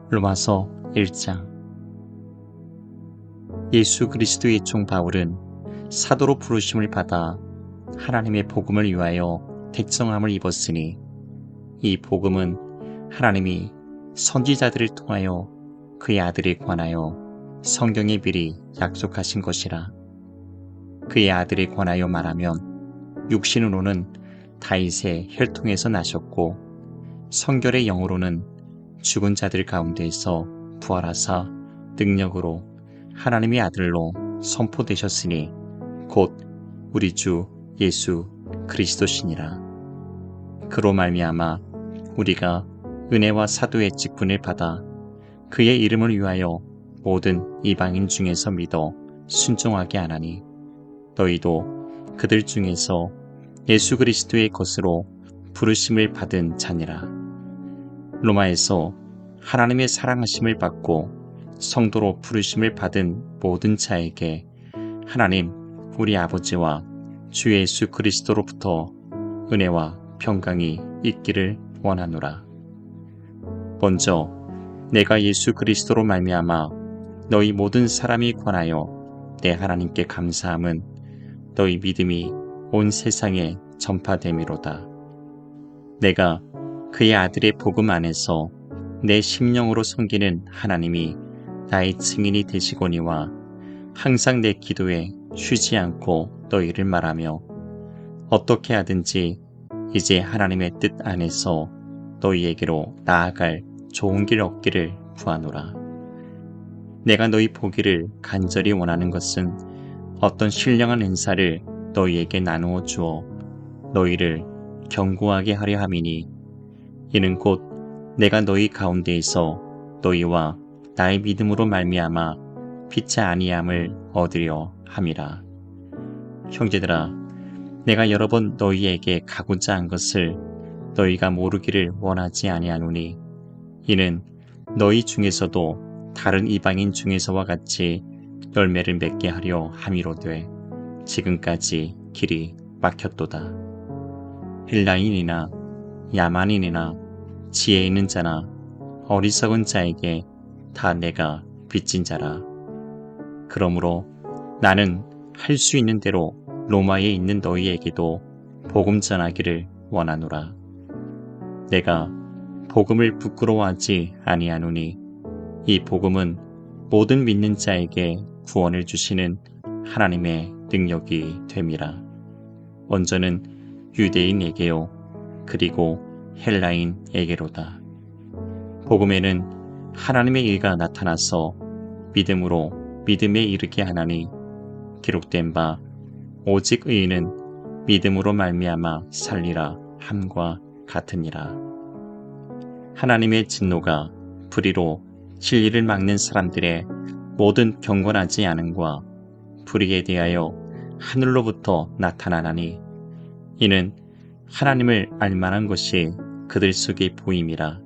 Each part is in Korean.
로마서 1장. 예수 그리스도의 종 바울은 사도로 부르심을 받아 하나님의 복음을 위하여 택정함을 입었으니 이 복음은 하나님이 선지자들을 통하여 그의 아들에 관하여 성경에 미리 약속하신 것이라. 그의 아들에 관하여 말하면 육신으로는 다윗의 혈통에서 나셨고 성결의 영으로는 죽은 자들 가운데에서 부활하사 능력으로 하나님의 아들로 선포되셨으니 곧 우리 주 예수 그리스도시니라. 그로 말미암아 우리가 은혜와 사도의 직분을 받아 그의 이름을 위하여 모든 이방인 중에서 믿어 순종하게 하나니 너희도 그들 중에서 예수 그리스도의 것으로 부르심을 받은 자니라. 로마에서 하나님의 사랑하심을 받고 성도로 부르심을 받은 모든 자에게 하나님 우리 아버지와 주 예수 그리스도로부터 은혜와 평강이 있기를 원하노라. 먼저 내가 예수 그리스도로 말미암아 너희 모든 사람이 관하여 내 하나님께 감사함은 너희 믿음이 온 세상에 전파됨이로다. 내가 그의 아들의 복음 안에서 내 심령으로 섬기는 하나님이 나의 증인이 되시거니와 항상 내 기도에 쉬지 않고 너희를 말하며 어떻게 하든지 이제 하나님의 뜻 안에서 너희에게로 나아갈 좋은 길 얻기를 구하노라. 내가 너희 보기를 간절히 원하는 것은 어떤 신령한 은사를 너희에게 나누어 주어 너희를 견고하게 하려 함이니 이는 곧 내가 너희 가운데에서 너희와 나의 믿음으로 말미암아 피차 아니함을 얻으려 함이라. 형제들아, 내가 여러 번 너희에게 가고자 한 것을 너희가 모르기를 원하지 아니하노니 이는 너희 중에서도 다른 이방인 중에서와 같이 열매를 맺게 하려 함이로되 지금까지 길이 막혔도다. 헬라인이나 야만인이나 지혜 있는 자나 어리석은 자에게 다 내가 빚진 자라. 그러므로 나는 할 수 있는 대로 로마에 있는 너희에게도 복음 전하기를 원하노라. 내가 복음을 부끄러워하지 아니하노니 이 복음은 모든 믿는 자에게 구원을 주시는 하나님의 능력이 됨이라. 먼저는 유대인에게요 그리고 헬라인에게로다. 복음에는 하나님의 의가 나타나서 믿음으로 믿음에 이르게 하나니 기록된 바 오직 의인은 믿음으로 말미암아 살리라 함과 같으니라. 하나님의 진노가 불의로 진리를 막는 사람들의 모든 경건하지 않음과 불의에 대하여 하늘로부터 나타나나니 이는 하나님을 알만한 것이 그들 속에 보임이라.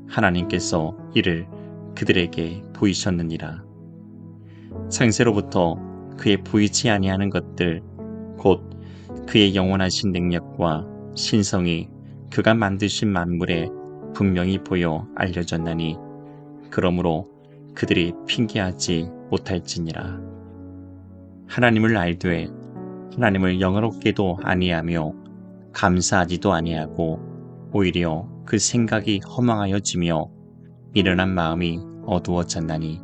하나님께서 이를 그들에게 보이셨느니라. 창세로부터 그의 보이지 아니하는 것들 곧 그의 영원하신 능력과 신성이 그가 만드신 만물에 분명히 보여 알려졌나니 그러므로 그들이 핑계하지 못할지니라. 하나님을 알되 하나님을 영화롭게도 아니하며 감사하지도 아니하고 오히려 그 생각이 허망하여지며 미련한 마음이 어두워졌나니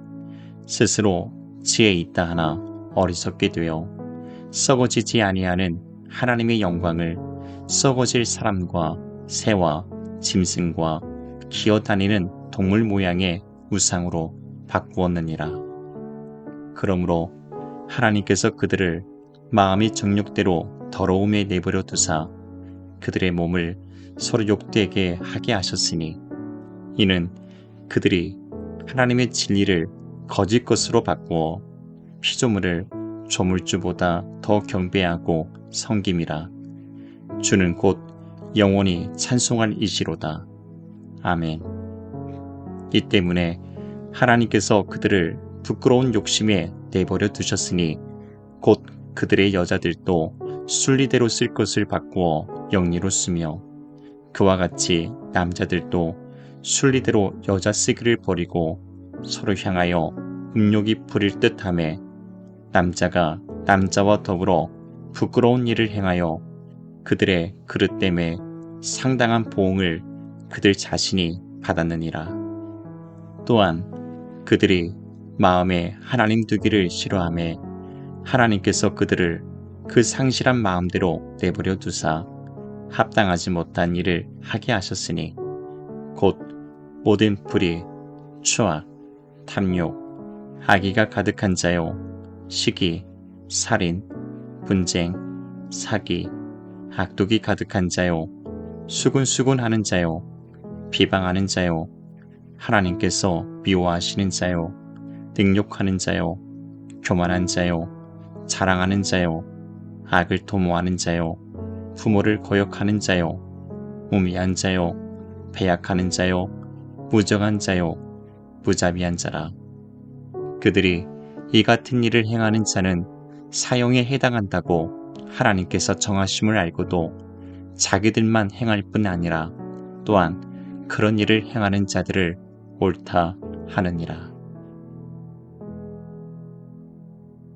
스스로 지혜 있다 하나 어리석게 되어 썩어지지 아니하는 하나님의 영광을 썩어질 사람과 새와 짐승과 기어다니는 동물 모양의 우상으로 바꾸었느니라. 그러므로 하나님께서 그들을 마음의 정욕대로 더러움에 내버려 두사 그들의 몸을 서로 욕되게 하게 하셨으니 이는 그들이 하나님의 진리를 거짓 것으로 바꾸어 피조물을 조물주보다 더 경배하고 섬김이라. 주는 곧 영원히 찬송할 이시로다. 아멘. 이 때문에 하나님께서 그들을 부끄러운 욕심에 내버려 두셨으니 곧 그들의 여자들도 순리대로 쓸 것을 바꾸어 영리로 쓰며 그와 같이 남자들도 순리대로 여자 쓰기를 버리고 서로 향하여 음욕이 부릴 듯하매 남자가 남자와 더불어 부끄러운 일을 행하여 그들의 그릇 때문에 상당한 보응을 그들 자신이 받았느니라. 또한 그들이 마음에 하나님 두기를 싫어하매 하나님께서 그들을 그 상실한 마음대로 내버려 두사 합당하지 못한 일을 하게 하셨으니 곧 모든 불의, 추악, 탐욕, 악의가 가득한 자요, 시기, 살인, 분쟁, 사기, 악독이 가득한 자요, 수군수군하는 자요, 비방하는 자요, 하나님께서 미워하시는 자요, 능욕하는 자요, 교만한 자요, 자랑하는 자요, 악을 도모하는 자요, 부모를 거역하는 자요, 우매한 자요, 배약하는 자요, 무정한 자요, 무자비한 자라. 그들이 이 같은 일을 행하는 자는 사형에 해당한다고 하나님께서 정하심을 알고도 자기들만 행할 뿐 아니라 또한 그런 일을 행하는 자들을 옳다 하느니라.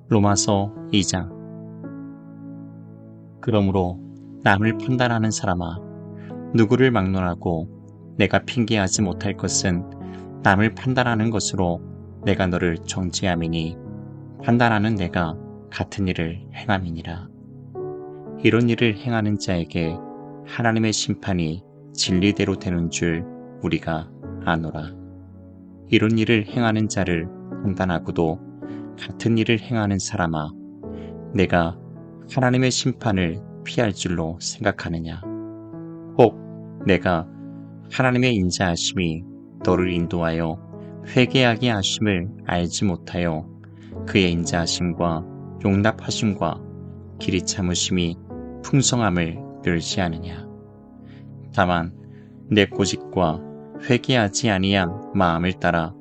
로마서 2장. 그러므로 남을 판단하는 사람아, 누구를 막론하고 내가 핑계하지 못할 것은 남을 판단하는 것으로 내가 너를 정죄함이니 판단하는 내가 같은 일을 행함이니라. 이런 일을 행하는 자에게 하나님의 심판이 진리대로 되는 줄 우리가 아노라. 이런 일을 행하는 자를 판단하고도 같은 일을 행하는 사람아, 내가 하나님의 심판을 피할 줄로 생각하느냐? 혹 내가 하나님의 인자하심이 너를 인도하여 회개하게 하심을 알지 못하여 그의 인자하심과 용납하심과 길이 참으심이 풍성함을 멸시하느냐? 다만 내 고집과 회개하지 아니한 마음을 따라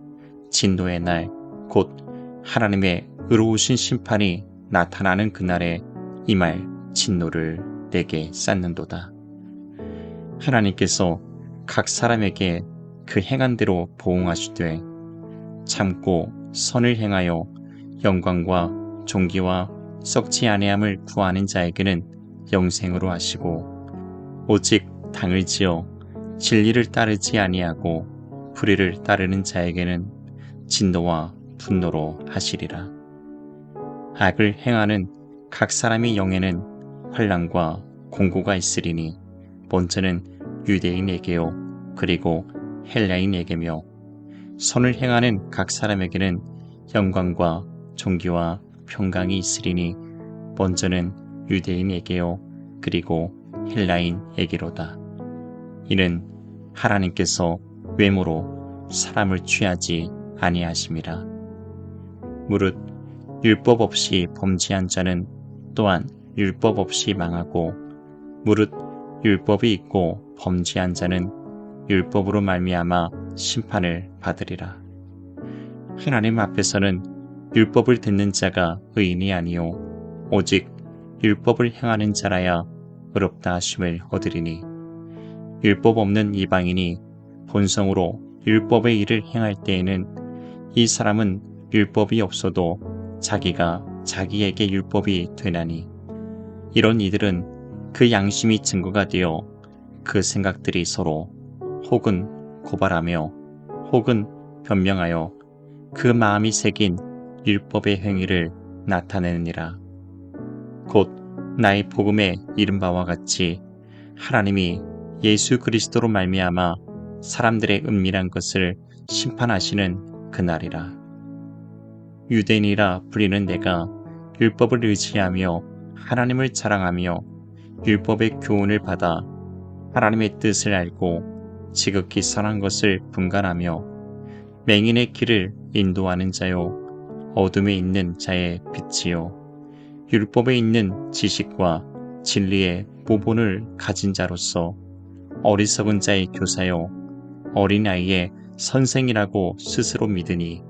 진노의 날 곧 하나님의 의로우신 심판이 나타나는 그날에 임할 진노를 내게 쌓는도다. 하나님께서 각 사람에게 그 행한 대로 보응하시되 참고 선을 행하여 영광과 존귀와 썩지 아니함을 구하는 자에게는 영생으로 하시고 오직 당을 지어 진리를 따르지 아니하고 불의를 따르는 자에게는 진노와 분노로 하시리라. 악을 행하는 각 사람의 영에는 환난과 공고가 있으리니 먼저는 유대인에게요 그리고 헬라인에게며 선을 행하는 각 사람에게는 영광과 존귀와 평강이 있으리니 먼저는 유대인에게요 그리고 헬라인에게로다. 이는 하나님께서 외모로 사람을 취하지 아니하심이라. 무릇 율법 없이 범죄한 자는 또한 율법 없이 망하고 무릇 율법이 있고 범죄한 자는 율법으로 말미암아 심판을 받으리라. 하나님 앞에서는 율법을 듣는 자가 의인이 아니요 오직 율법을 행하는 자라야 의롭다 하심을 얻으리니 율법 없는 이방인이 본성으로 율법의 일을 행할 때에는 이 사람은 율법이 없어도 자기가 자기에게 율법이 되나니 이런 이들은 그 양심이 증거가 되어 그 생각들이 서로 혹은 고발하며 혹은 변명하여 그 마음이 새긴 율법의 행위를 나타내느니라. 곧 나의 복음에 이른 바와 같이 하나님이 예수 그리스도로 말미암아 사람들의 은밀한 것을 심판하시는 그날이라. 유대인이라 불리는 내가 율법을 의지하며 하나님을 자랑하며 율법의 교훈을 받아 하나님의 뜻을 알고 지극히 선한 것을 분간하며 맹인의 길을 인도하는 자요 어둠에 있는 자의 빛이요 율법에 있는 지식과 진리의 모본을 가진 자로서 어리석은 자의 교사요 어린아이의 선생이라고 스스로 믿으니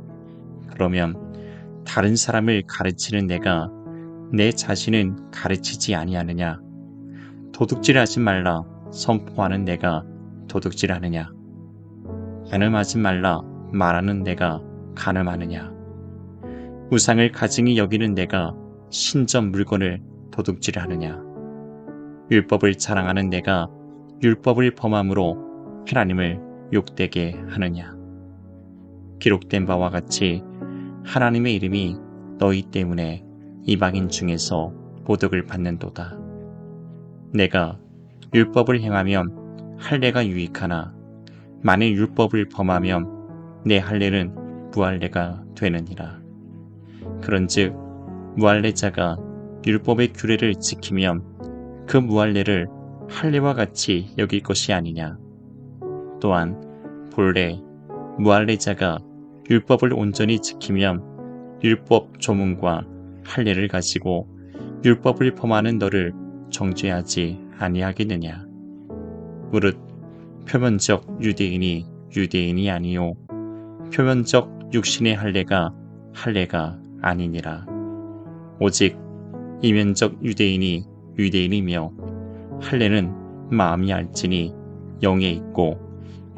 그러면 다른 사람을 가르치는 내가 내 자신은 가르치지 아니하느냐? 도둑질하지 말라 선포하는 내가 도둑질하느냐? 간음하지 말라 말하는 내가 간음하느냐? 우상을 가증히 여기는 내가 신전 물건을 도둑질하느냐? 율법을 자랑하는 내가 율법을 범함으로 하나님을 욕되게 하느냐? 기록된 바와 같이 하나님의 이름이 너희 때문에 이방인 중에서 모독을 받는도다. 내가 율법을 행하면 할례가 유익하나 만일 율법을 범하면 내 할례는 무할례가 되느니라. 그런즉 무할례자가 율법의 규례를 지키면 그 무할례를 할례와 같이 여길 것이 아니냐. 또한 본래 무할례자가 율법을 온전히 지키면 율법 조문과 할례를 가지고 율법을 범하는 너를 정죄하지 아니하겠느냐. 무릇 표면적 유대인이 유대인이 아니요 표면적 육신의 할례가 할례가 아니니라. 오직 이면적 유대인이 유대인이며 할례는 마음이 알지니 영에 있고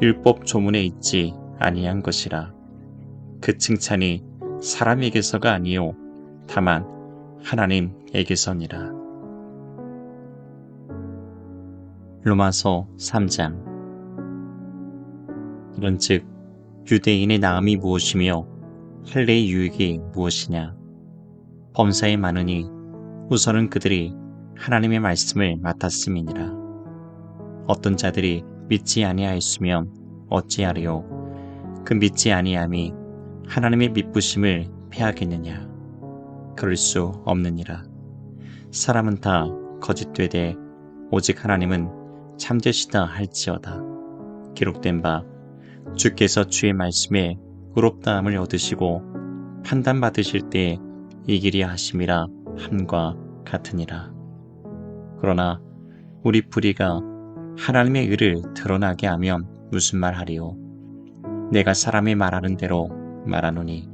율법 조문에 있지 아니한 것이라. 그 칭찬이 사람에게서가 아니요 다만 하나님에게서니라. 로마서 3장. 그런즉 유대인의 나음이 무엇이며 할례의 유익이 무엇이냐? 범사에 많으니 우선은 그들이 하나님의 말씀을 맡았음이니라. 어떤 자들이 믿지 아니하였으면 어찌하리요? 그 믿지 아니함이 하나님의 믿부심을 패하겠느냐? 그럴 수 없느니라. 사람은 다 거짓되되 오직 하나님은 참되시다 할지어다. 기록된 바 주께서 주의 말씀에 의롭다함을 얻으시고 판단받으실 때에 이기리야 하심이라 함과 같으니라. 그러나 우리 불의가 하나님의 의를 드러나게 하면 무슨 말하리요? 내가 사람이 말하는 대로 말하노니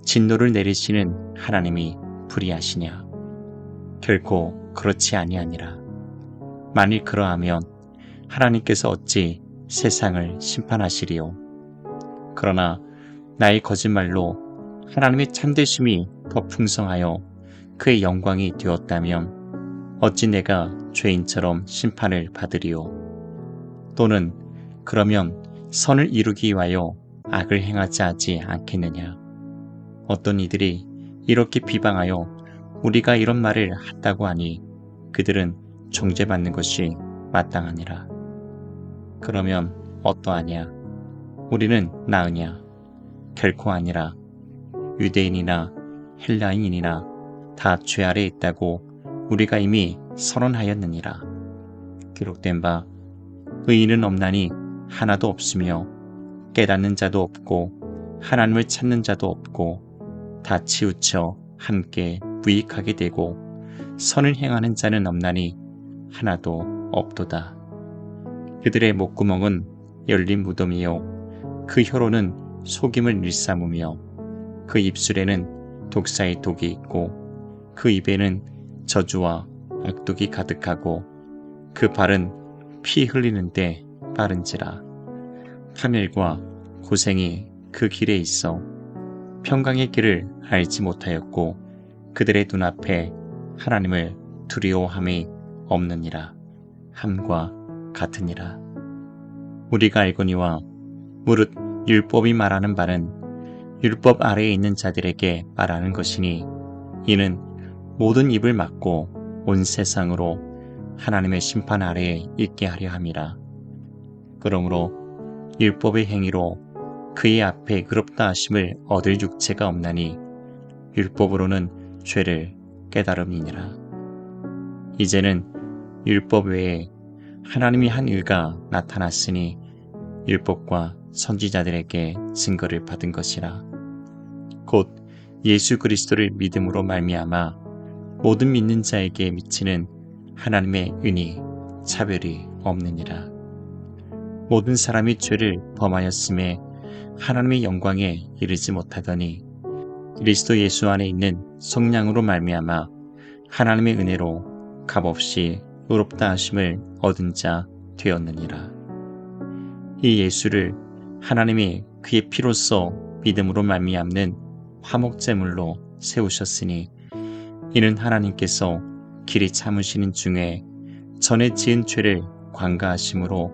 진노를 내리시는 하나님이 불의하시냐? 결코 그렇지 아니하니라. 만일 그러하면 하나님께서 어찌 세상을 심판하시리요? 그러나 나의 거짓말로 하나님의 참되심이 더 풍성하여 그의 영광이 되었다면 어찌 내가 죄인처럼 심판을 받으리요? 또는 그러면 선을 이루기 위하여 악을 행하지 하지 않겠느냐? 어떤 이들이 이렇게 비방하여 우리가 이런 말을 한다고 하니 그들은 정죄받는 것이 마땅하니라. 그러면 어떠하냐? 우리는 나으냐? 결코 아니라. 유대인이나 헬라인이나 다 죄 아래 있다고 우리가 이미 선언하였느니라. 기록된 바 의인은 없나니 하나도 없으며 깨닫는 자도 없고 하나님을 찾는 자도 없고 다 치우쳐 함께 무익하게 되고 선을 행하는 자는 없나니 하나도 없도다. 그들의 목구멍은 열린 무덤이요 그 혀로는 속임을 일삼으며 그 입술에는 독사의 독이 있고 그 입에는 저주와 악독이 가득하고 그 발은 피 흘리는데 빠른지라. 파멸과 고생이 그 길에 있어 평강의 길을 알지 못하였고 그들의 눈앞에 하나님을 두려워함이 없느니라. 함과 같으니라. 우리가 알거니와 무릇 율법이 말하는 바는 율법 아래에 있는 자들에게 말하는 것이니 이는 모든 입을 막고 온 세상으로 하나님의 심판 아래에 있게 하려 함이라. 그러므로 율법의 행위로 그의 앞에 의롭다 하심을 얻을 육체가 없나니 율법으로는 죄를 깨달음이니라. 이제는 율법 외에 하나님이 한 의가 나타났으니 율법과 선지자들에게 증거를 받은 것이라. 곧 예수 그리스도를 믿음으로 말미암아 모든 믿는 자에게 미치는 하나님의 은이 차별이 없느니라. 모든 사람이 죄를 범하였음에 하나님의 영광에 이르지 못하더니 그리스도 예수 안에 있는 성령으로 말미암아 하나님의 은혜로 값없이 의롭다 하심을 얻은 자 되었느니라. 이 예수를 하나님이 그의 피로써 믿음으로 말미암는 화목제물로 세우셨으니 이는 하나님께서 길이 참으시는 중에 전에 지은 죄를 관가하심으로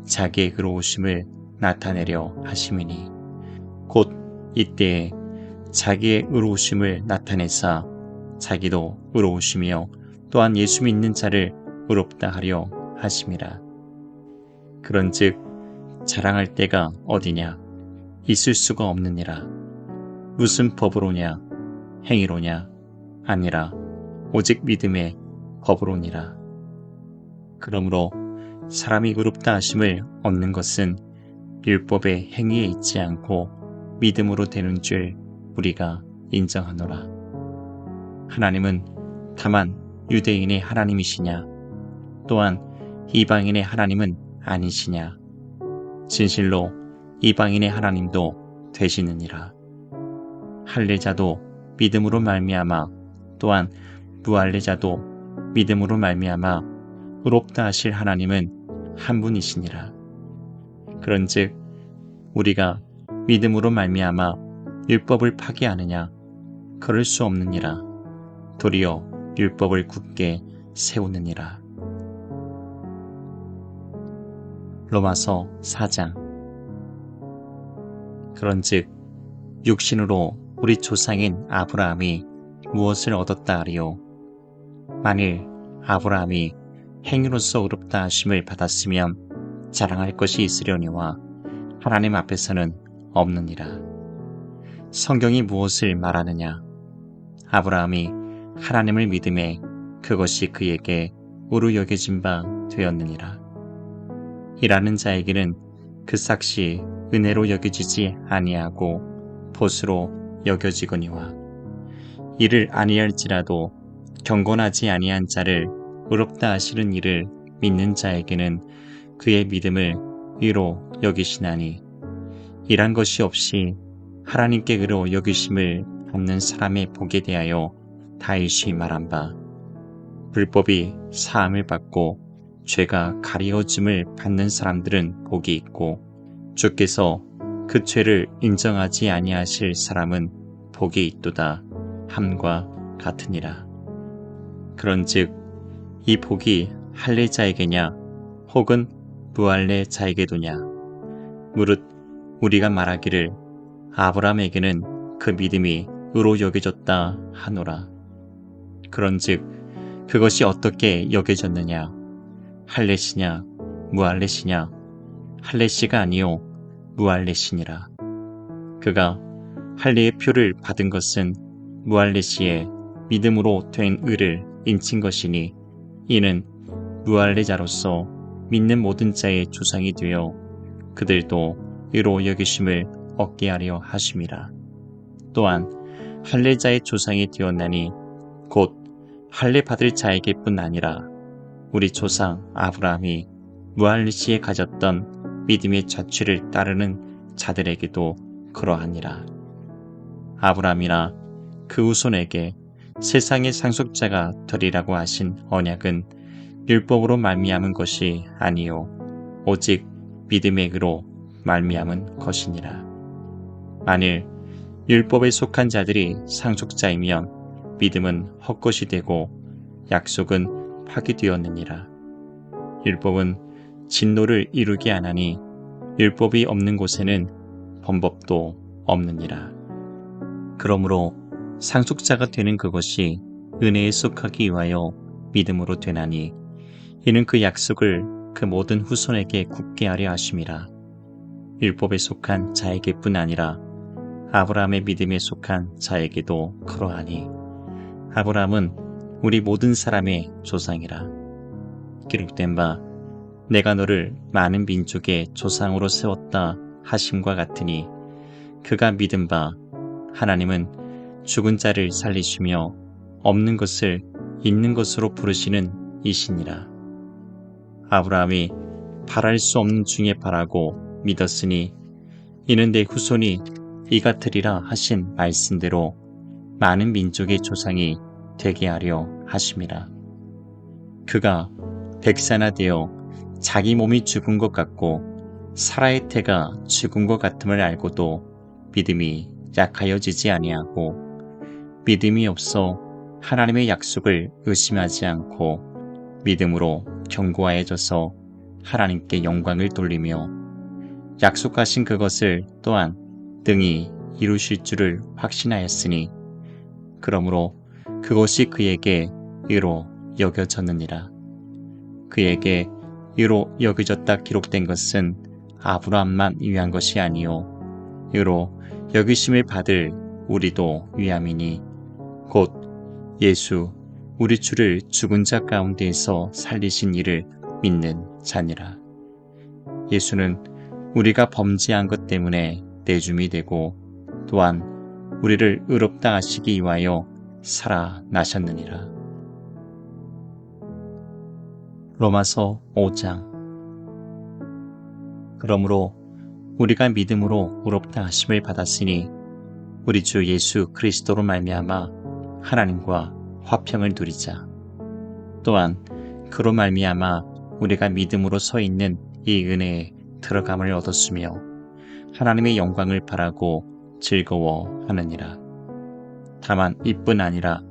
자기의 의로우심을 나타내려 하심이니 곧 이때에 자기의 의로우심을 나타내사 자기도 의로우시며 또한 예수 믿는 자를 의롭다 하려 하심이라. 그런즉 자랑할 때가 어디냐? 있을 수가 없느니라. 무슨 법으로냐? 행위로냐? 아니라 오직 믿음의 법으로니라. 그러므로 사람이 의롭다 하심을 얻는 것은 율법의 행위에 있지 않고 믿음으로 되는 줄 우리가 인정하노라. 하나님은 다만 유대인의 하나님이시냐? 또한 이방인의 하나님은 아니시냐? 진실로 이방인의 하나님도 되시느니라. 할례자도 믿음으로 말미암아 또한 무할례자도 믿음으로 말미암아 의롭다 하실 하나님은 한 분이시니라. 그런즉 우리가 믿음으로 말미암아 율법을 파기하느냐? 그럴 수 없느니라. 도리어 율법을 굳게 세우느니라. 로마서 4장. 그런즉 육신으로 우리 조상인 아브라함이 무엇을 얻었다 하리요? 만일 아브라함이 행위로서 의롭다 하심을 받았으면 자랑할 것이 있으려니와 하나님 앞에서는 없느니라. 성경이 무엇을 말하느냐? 아브라함이 하나님을 믿음에 그것이 그에게 의로 여겨진 바 되었느니라. 일하는 자에게는 그 삭시 은혜로 여겨지지 아니하고 봇으로 여겨지거니와 이를 아니할지라도 경건하지 아니한 자를 의롭다 하시는 이를 믿는 자에게는 그의 믿음을 의로 여기시나니 일한 것이 없이 하나님께 의로 여기심을 받는 사람의 복에 대하여 다윗이 말한 바 불법이 사함을 받고 죄가 가리워짐을 받는 사람들은 복이 있고 주께서 그 죄를 인정하지 아니하실 사람은 복이 있도다 함과 같으니라. 그런즉 이 복이 할례자에게냐 혹은 무할례자에게도냐? 무릇 우리가 말하기를 아브라함에게는 그 믿음이 의로 여겨졌다 하노라. 그런즉 그것이 어떻게 여겨졌느냐? 할례시냐 무할례시냐? 할례시가 아니요 무할례시니라. 그가 할례의 표를 받은 것은 무할례시에 믿음으로 된 의를 인친 것이니 이는 무할례자로서 믿는 모든 자의 조상이 되어 그들도 의로 여기심을 얻게 하려 하심이라. 또한 할례자의 조상이 되었나니 곧 할례 받을 자에게뿐 아니라 우리 조상 아브라함이 무할례시에 가졌던 믿음의 자취를 따르는 자들에게도 그러하니라. 아브라함이나 그 후손에게 세상의 상속자가 되리라고 하신 언약은 율법으로 말미암은 것이 아니요 오직 믿음의 의로 말미암은 것이니라. 만일 율법에 속한 자들이 상속자이면 믿음은 헛것이 되고 약속은 파기되었느니라. 율법은 진노를 이루게 하나니 율법이 없는 곳에는 범법도 없느니라. 그러므로 상속자가 되는 그것이 은혜에 속하기 위하여 믿음으로 되나니 이는 그 약속을 그 모든 후손에게 굳게 하려 하심이라. 율법에 속한 자에게뿐 아니라 아브라함의 믿음에 속한 자에게도 그러하니 아브라함은 우리 모든 사람의 조상이라. 기록된 바 내가 너를 많은 민족의 조상으로 세웠다 하심과 같으니 그가 믿은 바 하나님은 죽은 자를 살리시며 없는 것을 있는 것으로 부르시는 이시니라. 아브라함이 바랄 수 없는 중에 바라고 믿었으니 이는 내 후손이 이 같으리라 하신 말씀대로 많은 민족의 조상이 되게 하려 하심이라. 그가 백사나 되어 자기 몸이 죽은 것 같고 사라의 태가 죽은 것 같음을 알고도 믿음이 약하여지지 아니하고 믿음이 없어 하나님의 약속을 의심하지 않고 믿음으로 견고하여져서 하나님께 영광을 돌리며 약속하신 그것을 또한 능히 이루실 줄을 확신하였으니 그러므로 그것이 그에게 의로 여겨졌느니라. 그에게 의로 여겨졌다 기록된 것은 아브라함만 위한 것이 아니요 의로 여기심을 받을 우리도 위함이니 곧 예수 우리 주를 죽은 자 가운데에서 살리신 이를 믿는 자니라. 예수는 우리가 범죄한 것 때문에 내줌이 되고 또한 우리를 의롭다 하시기 위하여 살아나셨느니라. 로마서 5장. 그러므로 우리가 믿음으로 의롭다 하심을 받았으니 우리 주 예수 그리스도로 말미암아 하나님과 화평을 누리자. 또한 그로 말미암아 우리가 믿음으로 서 있는 이 은혜에 들어감을 얻었으며 하나님의 영광을 바라고 즐거워하느니라. 다만 이뿐 아니라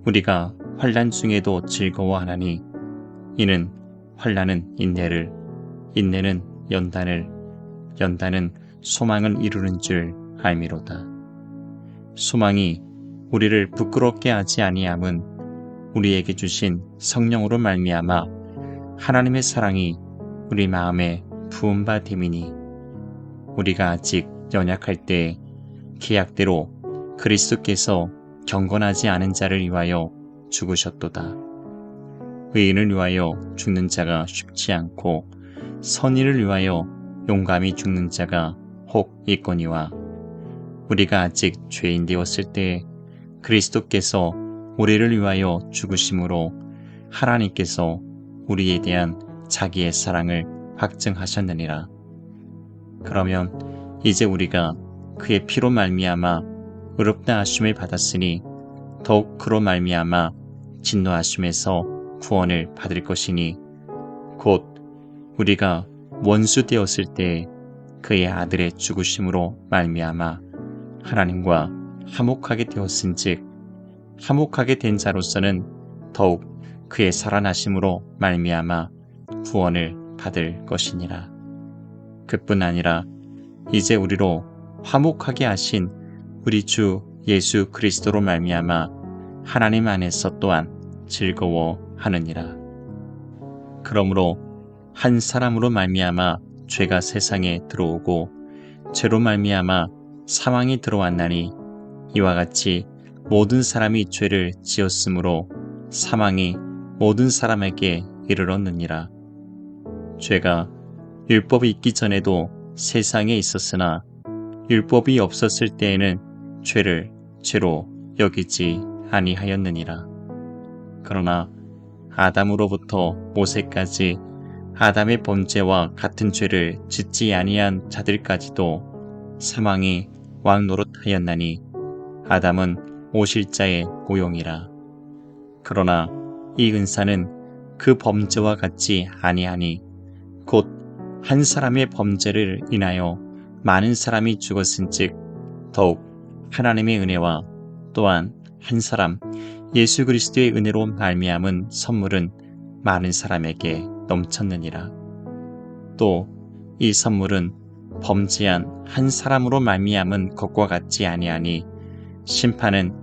우리가 환난 중에도 즐거워하나니 이는 환난은 인내를, 인내는 연단을, 연단은 소망을 이루는 줄 알미로다. 소망이 우리를 부끄럽게 하지 아니함은 우리에게 주신 성령으로 말미암아 하나님의 사랑이 우리 마음에 부은 바 됨이니 우리가 아직 연약할 때에 계약대로 그리스도께서 경건하지 않은 자를 위하여 죽으셨도다. 의인을 위하여 죽는 자가 쉽지 않고 선의를 위하여 용감히 죽는 자가 혹 있거니와 우리가 아직 죄인 되었을 때에 그리스도께서 우리를 위하여 죽으심으로 하나님께서 우리에 대한 자기의 사랑을 확증하셨느니라. 그러면 이제 우리가 그의 피로 말미암아 의롭다 하심을 받았으니 더욱 그로 말미암아 진노하심에서 구원을 받을 것이니 곧 우리가 원수 되었을 때 그의 아들의 죽으심으로 말미암아 하나님과 화목하게 되었은즉 화목하게 된 자로서는 더욱 그의 살아나심으로 말미암아 구원을 받을 것이니라. 그뿐 아니라 이제 우리로 화목하게 하신 우리 주 예수 그리스도로 말미암아 하나님 안에서 또한 즐거워하느니라. 그러므로 한 사람으로 말미암아 죄가 세상에 들어오고 죄로 말미암아 사망이 들어왔나니 이와 같이 모든 사람이 죄를 지었으므로 사망이 모든 사람에게 이르렀느니라. 죄가 율법이 있기 전에도 세상에 있었으나 율법이 없었을 때에는 죄를 죄로 여기지 아니하였느니라. 그러나 아담으로부터 모세까지 아담의 범죄와 같은 죄를 짓지 아니한 자들까지도 사망이 왕노릇하였나니 아담은 오실자의 모용이라. 그러나 이 은사는 그 범죄와 같지 아니하니 곧 한 사람의 범죄를 인하여 많은 사람이 죽었은즉 더욱 하나님의 은혜와 또한 한 사람 예수 그리스도의 은혜로 말미암은 선물은 많은 사람에게 넘쳤느니라. 또 이 선물은 범죄한 한 사람으로 말미암은 것과 같지 아니하니 심판은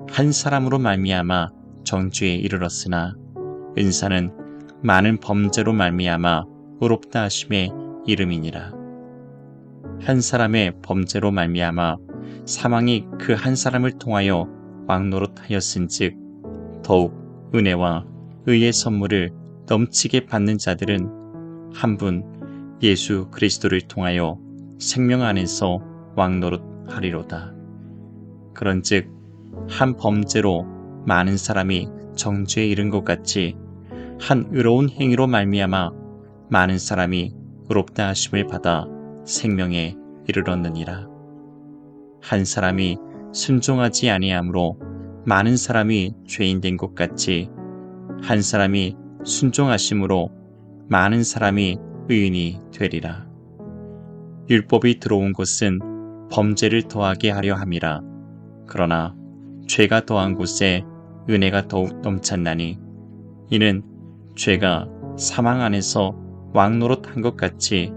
한 사람으로 말미암아 정죄에 이르렀으나 은사는 많은 범죄로 말미암아 의롭다 하심의 이름이니라. 한 사람의 범죄로 말미암아 사망이 그 한 사람을 통하여 왕노릇하였은즉 더욱 은혜와 의의 선물을 넘치게 받는 자들은 한 분 예수 그리스도를 통하여 생명 안에서 왕노릇하리로다. 그런즉 한 범죄로 많은 사람이 정죄에 이른 것 같이 한 의로운 행위로 말미암아 많은 사람이 의롭다 하심을 받아 생명에 이르렀느니라. 한 사람이 순종하지 아니하므로 많은 사람이 죄인 된 것 같이 한 사람이 순종하심으로 많은 사람이 의인이 되리라. 율법이 들어온 것은 범죄를 더하게 하려 함이라. 그러나 죄가 더한 곳에 은혜가 더욱 넘쳤나니 이는 죄가 사망 안에서 왕노릇한 것 같이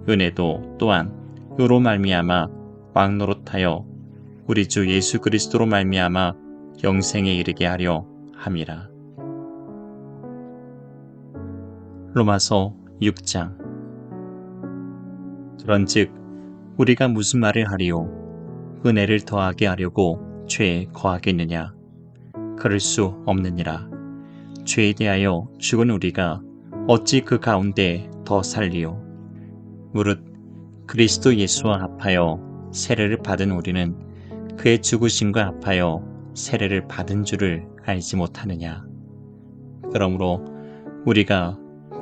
은혜도 또한 의로 말미암아 왕노릇하여 우리 주 예수 그리스도로 말미암아 영생에 이르게 하려 함이라. 로마서 6장. 그런즉 우리가 무슨 말을 하리요? 은혜를 더하게 하려고 죄에 거하겠느냐? 그럴 수 없느니라. 죄에 대하여 죽은 우리가 어찌 그 가운데 더 살리요? 무릇 그리스도 예수와 합하여 세례를 받은 우리는 그의 죽으심과 합하여 세례를 받은 줄을 알지 못하느냐? 그러므로 우리가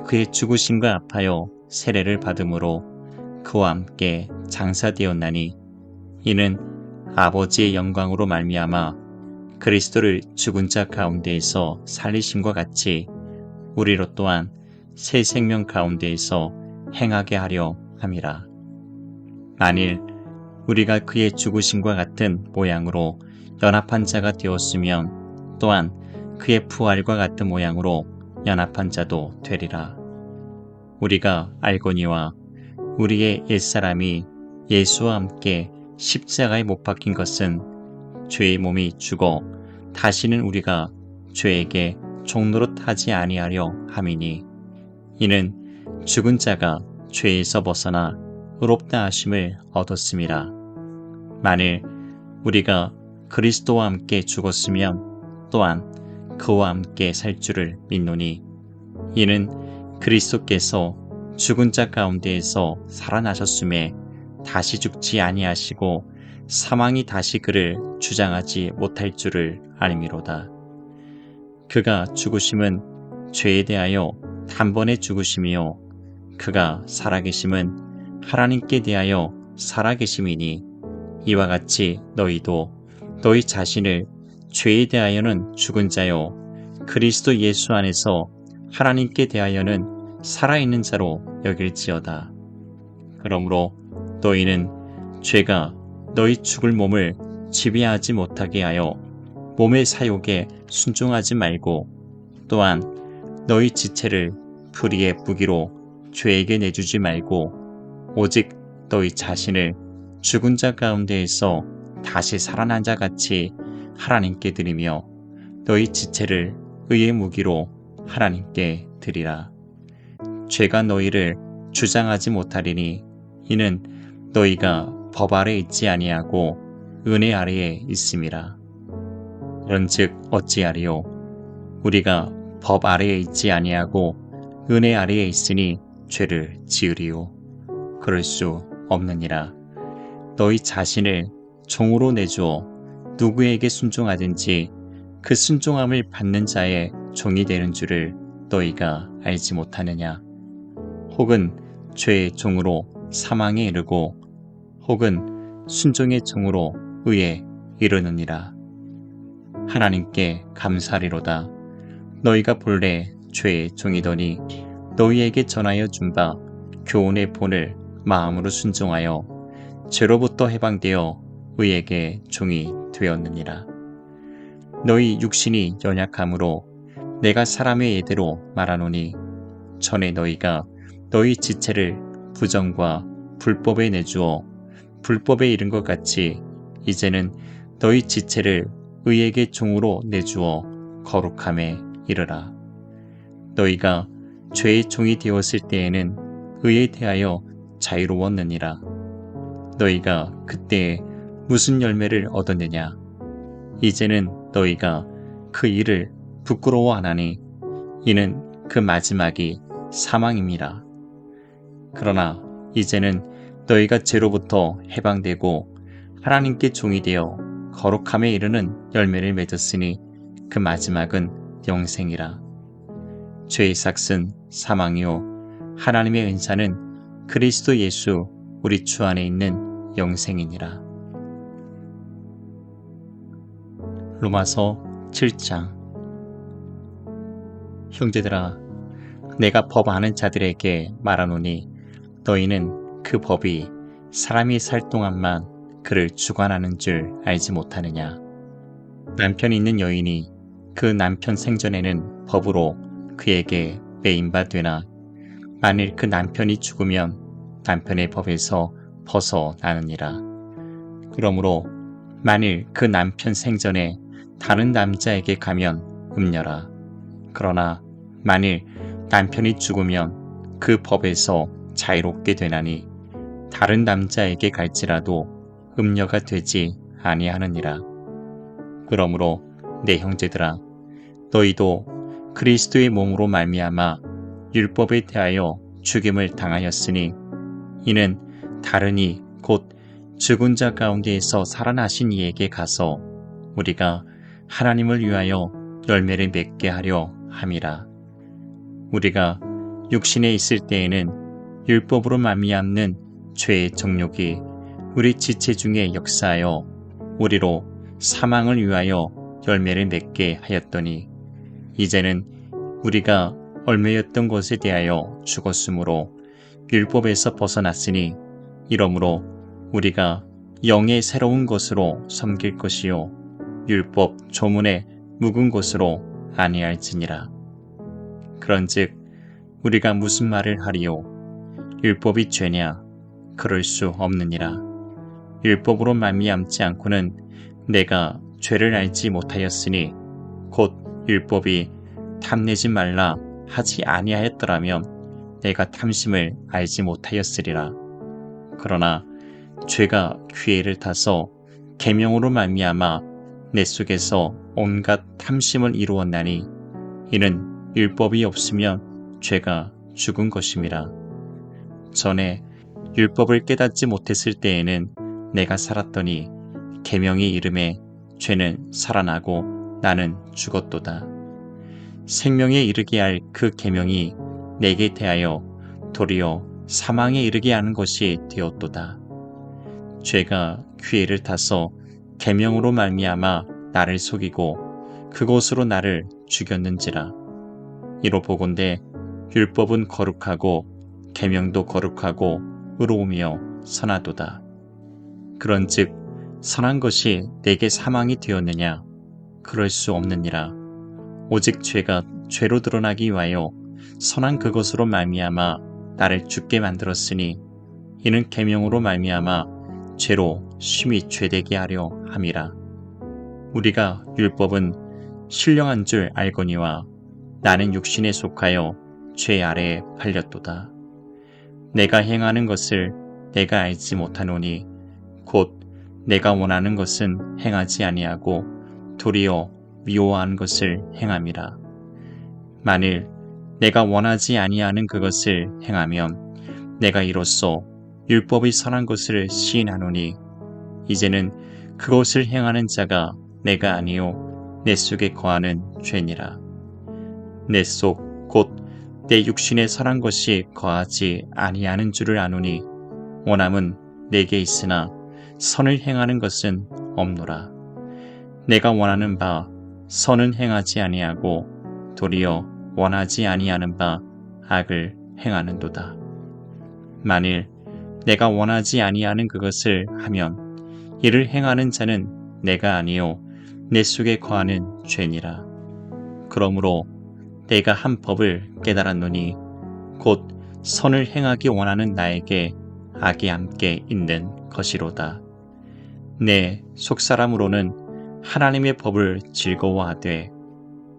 그의 죽으심과 합하여 세례를 받음으로 그와 함께 장사되었나니 이는 아버지의 영광으로 말미암아 그리스도를 죽은 자 가운데에서 살리심과 같이 우리로 또한 새 생명 가운데에서 행하게 하려 함이라. 만일 우리가 그의 죽으심과 같은 모양으로 연합한 자가 되었으면 또한 그의 부활과 같은 모양으로 연합한 자도 되리라. 우리가 알거니와 우리의 옛사람이 예수와 함께 십자가에 못 박힌 것은 죄의 몸이 죽어 다시는 우리가 죄에게 종노릇하지 아니하려 함이니 이는 죽은 자가 죄에서 벗어나 의롭다 하심을 얻었음이라. 만일 우리가 그리스도와 함께 죽었으면 또한 그와 함께 살 줄을 믿노니 이는 그리스도께서 죽은 자 가운데에서 살아나셨음에 다시 죽지 아니하시고 사망이 다시 그를 주장하지 못할 줄을 알미로다. 그가 죽으심은 죄에 대하여 단번에 죽으심이요 그가 살아계심은 하나님께 대하여 살아계심이니 이와 같이 너희도 너희 자신을 죄에 대하여는 죽은 자요 그리스도 예수 안에서 하나님께 대하여는 살아있는 자로 여길지어다. 그러므로 너희는 죄가 너희 죽을 몸을 지배하지 못하게 하여 몸의 사욕에 순종하지 말고 또한 너희 지체를 불의의 무기로 죄에게 내주지 말고 오직 너희 자신을 죽은 자 가운데에서 다시 살아난 자 같이 하나님께 드리며 너희 지체를 의의 무기로 하나님께 드리라. 죄가 너희를 주장하지 못하리니 이는 너희가 법 아래 있지 아니하고 은혜 아래에 있음이라. 그런즉 어찌하리요? 우리가 법 아래에 있지 아니하고 은혜 아래에 있으니 죄를 지으리요? 그럴 수 없느니라. 너희 자신을 종으로 내주어 누구에게 순종하든지 그 순종함을 받는 자의 종이 되는 줄을 너희가 알지 못하느냐? 혹은 죄의 종으로 사망에 이르고 혹은 순종의 종으로 의에 이르느니라. 하나님께 감사하리로다. 너희가 본래 죄의 종이더니 너희에게 전하여 준 바 교훈의 본을 마음으로 순종하여 죄로부터 해방되어 의에게 종이 되었느니라. 너희 육신이 연약함으로 내가 사람의 예대로 말하노니 전에 너희가 너희 지체를 부정과 불법에 내주어 불법에 이른 것 같이 이제는 너희 지체를 의에게 종으로 내주어 거룩함에 이르라. 너희가 죄의 종이 되었을 때에는 의에 대하여 자유로웠느니라. 너희가 그때에 무슨 열매를 얻었느냐? 이제는 너희가 그 일을 부끄러워 안 하니 이는 그 마지막이 사망임이라. 그러나 이제는 너희가 죄로부터 해방되고 하나님께 종이 되어 거룩함에 이르는 열매를 맺었으니 그 마지막은 영생이라. 죄의 삭은 사망이요 하나님의 은사는 그리스도 예수 우리 주 안에 있는 영생이니라. 로마서 7장. 형제들아, 내가 법 아는 자들에게 말하노니 너희는 그 법이 사람이 살 동안만 그를 주관하는 줄 알지 못하느냐. 남편이 있는 여인이 그 남편 생전에는 법으로 그에게 매인바 되나 만일 그 남편이 죽으면 남편의 법에서 벗어나느니라. 그러므로 만일 그 남편 생전에 다른 남자에게 가면 음녀라. 그러나 만일 남편이 죽으면 그 법에서 자유롭게 되나니 다른 남자에게 갈지라도 음녀가 되지 아니하느니라. 그러므로 내 형제들아, 너희도 그리스도의 몸으로 말미암아 율법에 대하여 죽임을 당하였으니 이는 다른 곧 죽은 자 가운데에서 살아나신 이에게 가서 우리가 하나님을 위하여 열매를 맺게 하려 함이라. 우리가 육신에 있을 때에는 율법으로 말미암는 죄의 정욕이 우리 지체 중에 역사하여 우리로 사망을 위하여 열매를 맺게 하였더니 이제는 우리가 얼매였던 것에 대하여 죽었으므로 율법에서 벗어났으니 이러므로 우리가 영의 새로운 것으로 섬길 것이요 율법 조문에 묵은 것으로 아니할지니라. 그런즉 우리가 무슨 말을 하리요? 율법이 죄냐? 그럴 수 없느니라. 율법으로 말미암지 않고는 내가 죄를 알지 못하였으니 곧 율법이 탐내지 말라 하지 아니하였더라면 내가 탐심을 알지 못하였으리라. 그러나 죄가 기회를 타서 계명으로 말미암아 내 속에서 온갖 탐심을 이루었나니 이는 율법이 없으면 죄가 죽은 것임이라. 전에 율법을 깨닫지 못했을 때에는 내가 살았더니 계명이 이름에 죄는 살아나고 나는 죽었도다. 생명에 이르게 할 그 계명이 내게 대하여 도리어 사망에 이르게 하는 것이 되었도다. 죄가 기회를 타서 계명으로 말미암아 나를 속이고 그것으로 나를 죽였는지라. 이로 보건대 율법은 거룩하고 계명도 거룩하고 의로우며 선하도다. 그런즉 선한 것이 내게 사망이 되었느냐? 그럴 수 없느니라. 오직 죄가 죄로 드러나기 위하여 선한 그것으로 말미암아 나를 죽게 만들었으니 이는 계명으로 말미암아 죄로 심히 죄되게 하려 함이라. 우리가 율법은 신령한 줄 알거니와 나는 육신에 속하여 죄 아래에 팔렸도다. 내가 행하는 것을 내가 알지 못하노니 곧 내가 원하는 것은 행하지 아니하고 도리어 미워하는 것을 행함이라. 만일 내가 원하지 아니하는 그것을 행하면 내가 이로써 율법이 선한 것을 시인하노니 이제는 그것을 행하는 자가 내가 아니요 내 속에 거하는 죄니라. 내 속 곧 내 육신에 선한 것이 거하지 아니하는 줄을 아노니 원함은 내게 있으나 선을 행하는 것은 없노라. 내가 원하는 바 선은 행하지 아니하고 도리어 원하지 아니하는 바 악을 행하는도다. 만일 내가 원하지 아니하는 그것을 하면 이를 행하는 자는 내가 아니요 내 속에 거하는 죄니라. 그러므로 내가 한 법을 깨달았노니 곧 선을 행하기 원하는 나에게 악이 함께 있는 것이로다. 내 속사람으로는 하나님의 법을 즐거워하되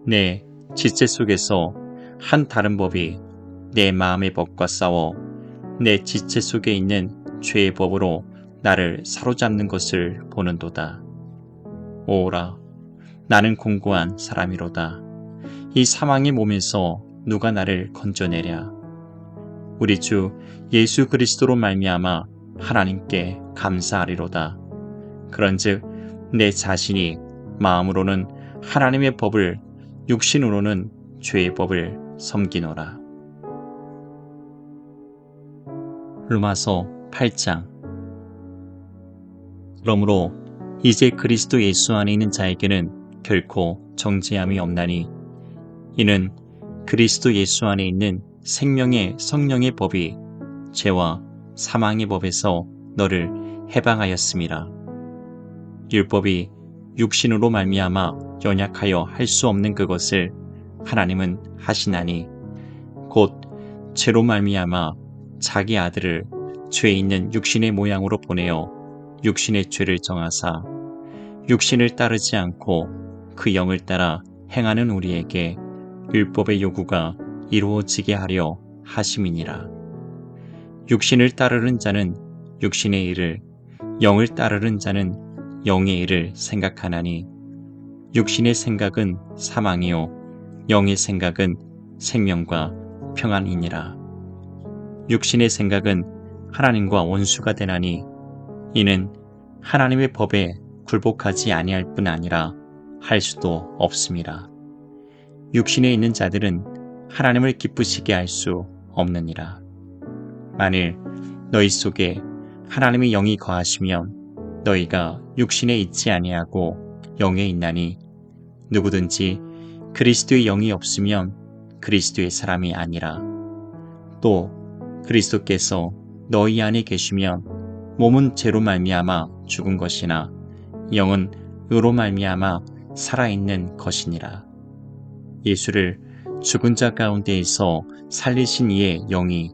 내 지체 속에서 한 다른 법이 내 마음의 법과 싸워 내 지체 속에 있는 죄의 법으로 나를 사로잡는 것을 보는도다. 오라, 나는 공고한 사람이로다. 이 사망의 몸에서 누가 나를 건져내랴. 우리 주 예수 그리스도로 말미암아 하나님께 감사하리로다. 그런즉 내 자신이 마음으로는 하나님의 법을 육신으로는 죄의 법을 섬기노라. 로마서 8장. 그러므로 이제 그리스도 예수 안에 있는 자에게는 결코 정죄함이 없나니 이는 그리스도 예수 안에 있는 생명의 성령의 법이 죄와 사망의 법에서 너를 해방하였음이라. 율법이 육신으로 말미암아 연약하여 할 수 없는 그것을 하나님은 하시나니 곧 죄로 말미암아 자기 아들을 죄 있는 육신의 모양으로 보내어 육신의 죄를 정하사 육신을 따르지 않고 그 영을 따라 행하는 우리에게 율법의 요구가 이루어지게 하려 하심이니라. 육신을 따르는 자는 육신의 일을, 영을 따르는 자는 영의 일을 생각하나니 육신의 생각은 사망이요 영의 생각은 생명과 평안이니라. 육신의 생각은 하나님과 원수가 되나니 이는 하나님의 법에 굴복하지 아니할 뿐 아니라 할 수도 없음이라. 육신에 있는 자들은 하나님을 기쁘시게 할 수 없느니라. 만일 너희 속에 하나님의 영이 거하시면 너희가 육신에 있지 아니하고 영에 있나니 누구든지 그리스도의 영이 없으면 그리스도의 사람이 아니라. 또 그리스도께서 너희 안에 계시면 몸은 죄로 말미암아 죽은 것이나 영은 의로 말미암아 살아있는 것이니라. 예수를 죽은 자 가운데에서 살리신 이의 영이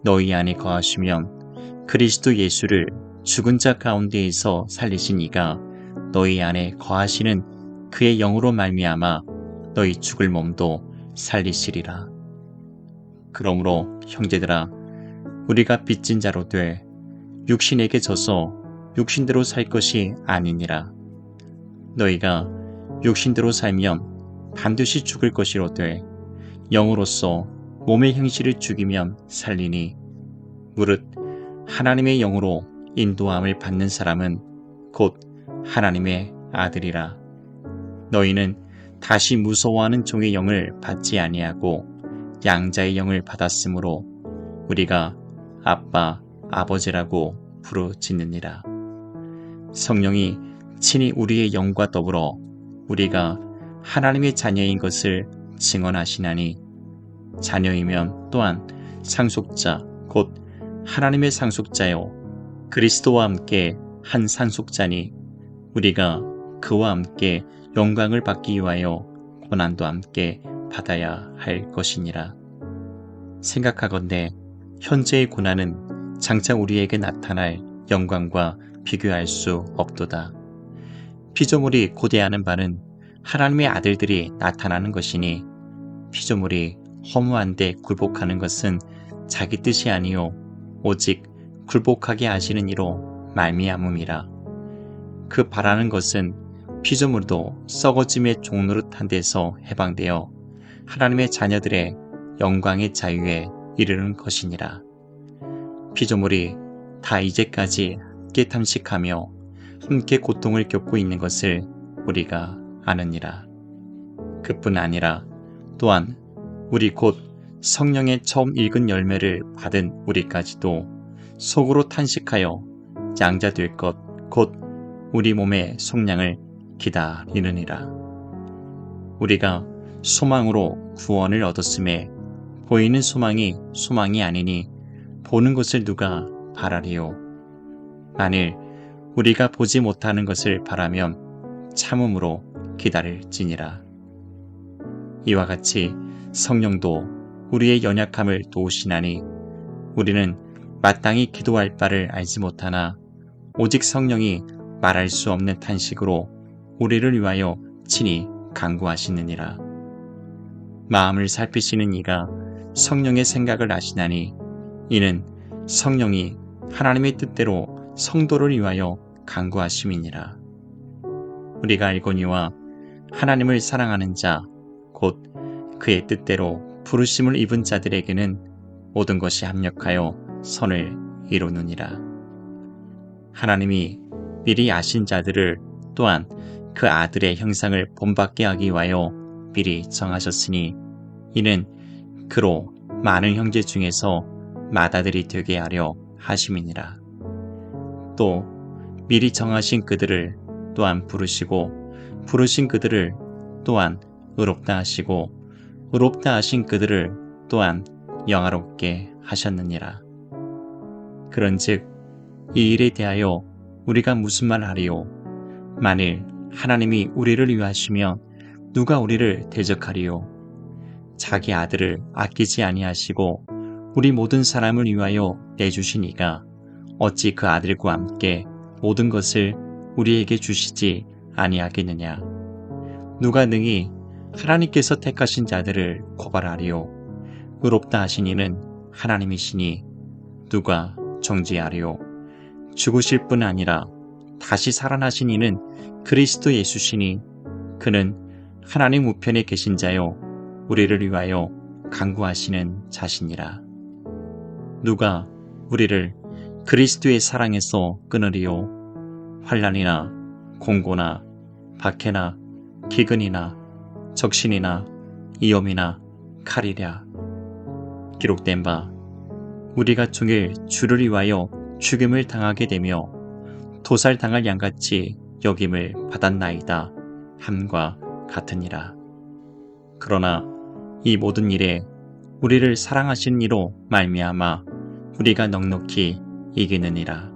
너희 안에 거하시면 그리스도 예수를 죽은 자 가운데에서 살리신 이가 너희 안에 거하시는 그의 영으로 말미암아 너희 죽을 몸도 살리시리라. 그러므로 형제들아, 우리가 빚진 자로 돼 육신에게 져서 육신대로 살 것이 아니니라. 너희가 육신대로 살면 반드시 죽을 것이로되 영으로서 몸의 행실을 죽이면 살리니 무릇 하나님의 영으로 인도함을 받는 사람은 곧 하나님의 아들이라. 너희는 다시 무서워하는 종의 영을 받지 아니하고 양자의 영을 받았으므로 우리가 아빠, 아버지라고 부르짖느니라. 성령이 친히 우리의 영과 더불어 우리가 하나님의 자녀인 것을 증언하시나니 자녀이면 또한 상속자 곧 하나님의 상속자요 그리스도와 함께 한 상속자니 우리가 그와 함께 영광을 받기 위하여 고난도 함께 받아야 할 것이니라. 생각하건대 현재의 고난은 장차 우리에게 나타날 영광과 비교할 수 없도다. 피조물이 고대하는 바는 하나님의 아들들이 나타나는 것이니 피조물이 허무한데 굴복하는 것은 자기 뜻이 아니요 오직 굴복하게 하시는 이로 말미암음이라. 그 바라는 것은 피조물도 썩어짐의 종노릇한 데서 해방되어 하나님의 자녀들의 영광의 자유에 이르는 것이니라. 피조물이 다 이제까지 함께 탐식하며 함께 고통을 겪고 있는 것을 우리가 아느니라. 그뿐 아니라 또한 우리 곧 성령의 처음 익은 열매를 받은 우리까지도 속으로 탄식하여 양자 될 것 곧 우리 몸의 속량을 기다리느니라. 우리가 소망으로 구원을 얻었음에 보이는 소망이 소망이 아니니 보는 것을 누가 바라리요. 만일 우리가 보지 못하는 것을 바라면 참음으로 기다릴지니라. 이와 같이 성령도 우리의 연약함을 도우시나니 우리는 마땅히 기도할 바를 알지 못하나 오직 성령이 말할 수 없는 탄식으로 우리를 위하여 친히 간구하시느니라. 마음을 살피시는 이가 성령의 생각을 아시나니 이는 성령이 하나님의 뜻대로 성도를 위하여 간구하심이니라. 우리가 알거니와 하나님을 사랑하는 자 곧 그의 뜻대로 부르심을 입은 자들에게는 모든 것이 합력하여 선을 이루느니라. 하나님이 미리 아신 자들을 또한 그 아들의 형상을 본받게 하기 위하여 미리 정하셨으니 이는 그로 많은 형제 중에서 맏아들이 되게 하려 하심이니라. 또 미리 정하신 그들을 또한 부르시고 부르신 그들을 또한 의롭다 하시고 의롭다 하신 그들을 또한 영화롭게 하셨느니라. 그런즉 이 일에 대하여 우리가 무슨 말 하리요? 만일 하나님이 우리를 위하시면 누가 우리를 대적하리요? 자기 아들을 아끼지 아니하시고 우리 모든 사람을 위하여 내주시니가 어찌 그 아들과 함께 모든 것을 우리에게 주시지 아니하겠느냐? 누가 능히 하나님께서 택하신 자들을 고발하리요? 의롭다 하신 이는 하나님이시니 누가 정죄하리요? 죽으실 뿐 아니라 다시 살아나신 이는 그리스도 예수시니 그는 하나님 우편에 계신 자요 우리를 위하여 간구하시는 자시니라. 누가 우리를 그리스도의 사랑에서 끊으리요? 환난이나 공고나 박해나 기근이나 적신이나 위험이나 칼이랴. 기록된 바 우리가 종일 주를 위하여 죽임을 당하게 되며 도살당할 양같이 여김을 받았나이다 함과 같으니라. 그러나 이 모든 일에 우리를 사랑하신 이로 말미암아 우리가 넉넉히 이기느니라.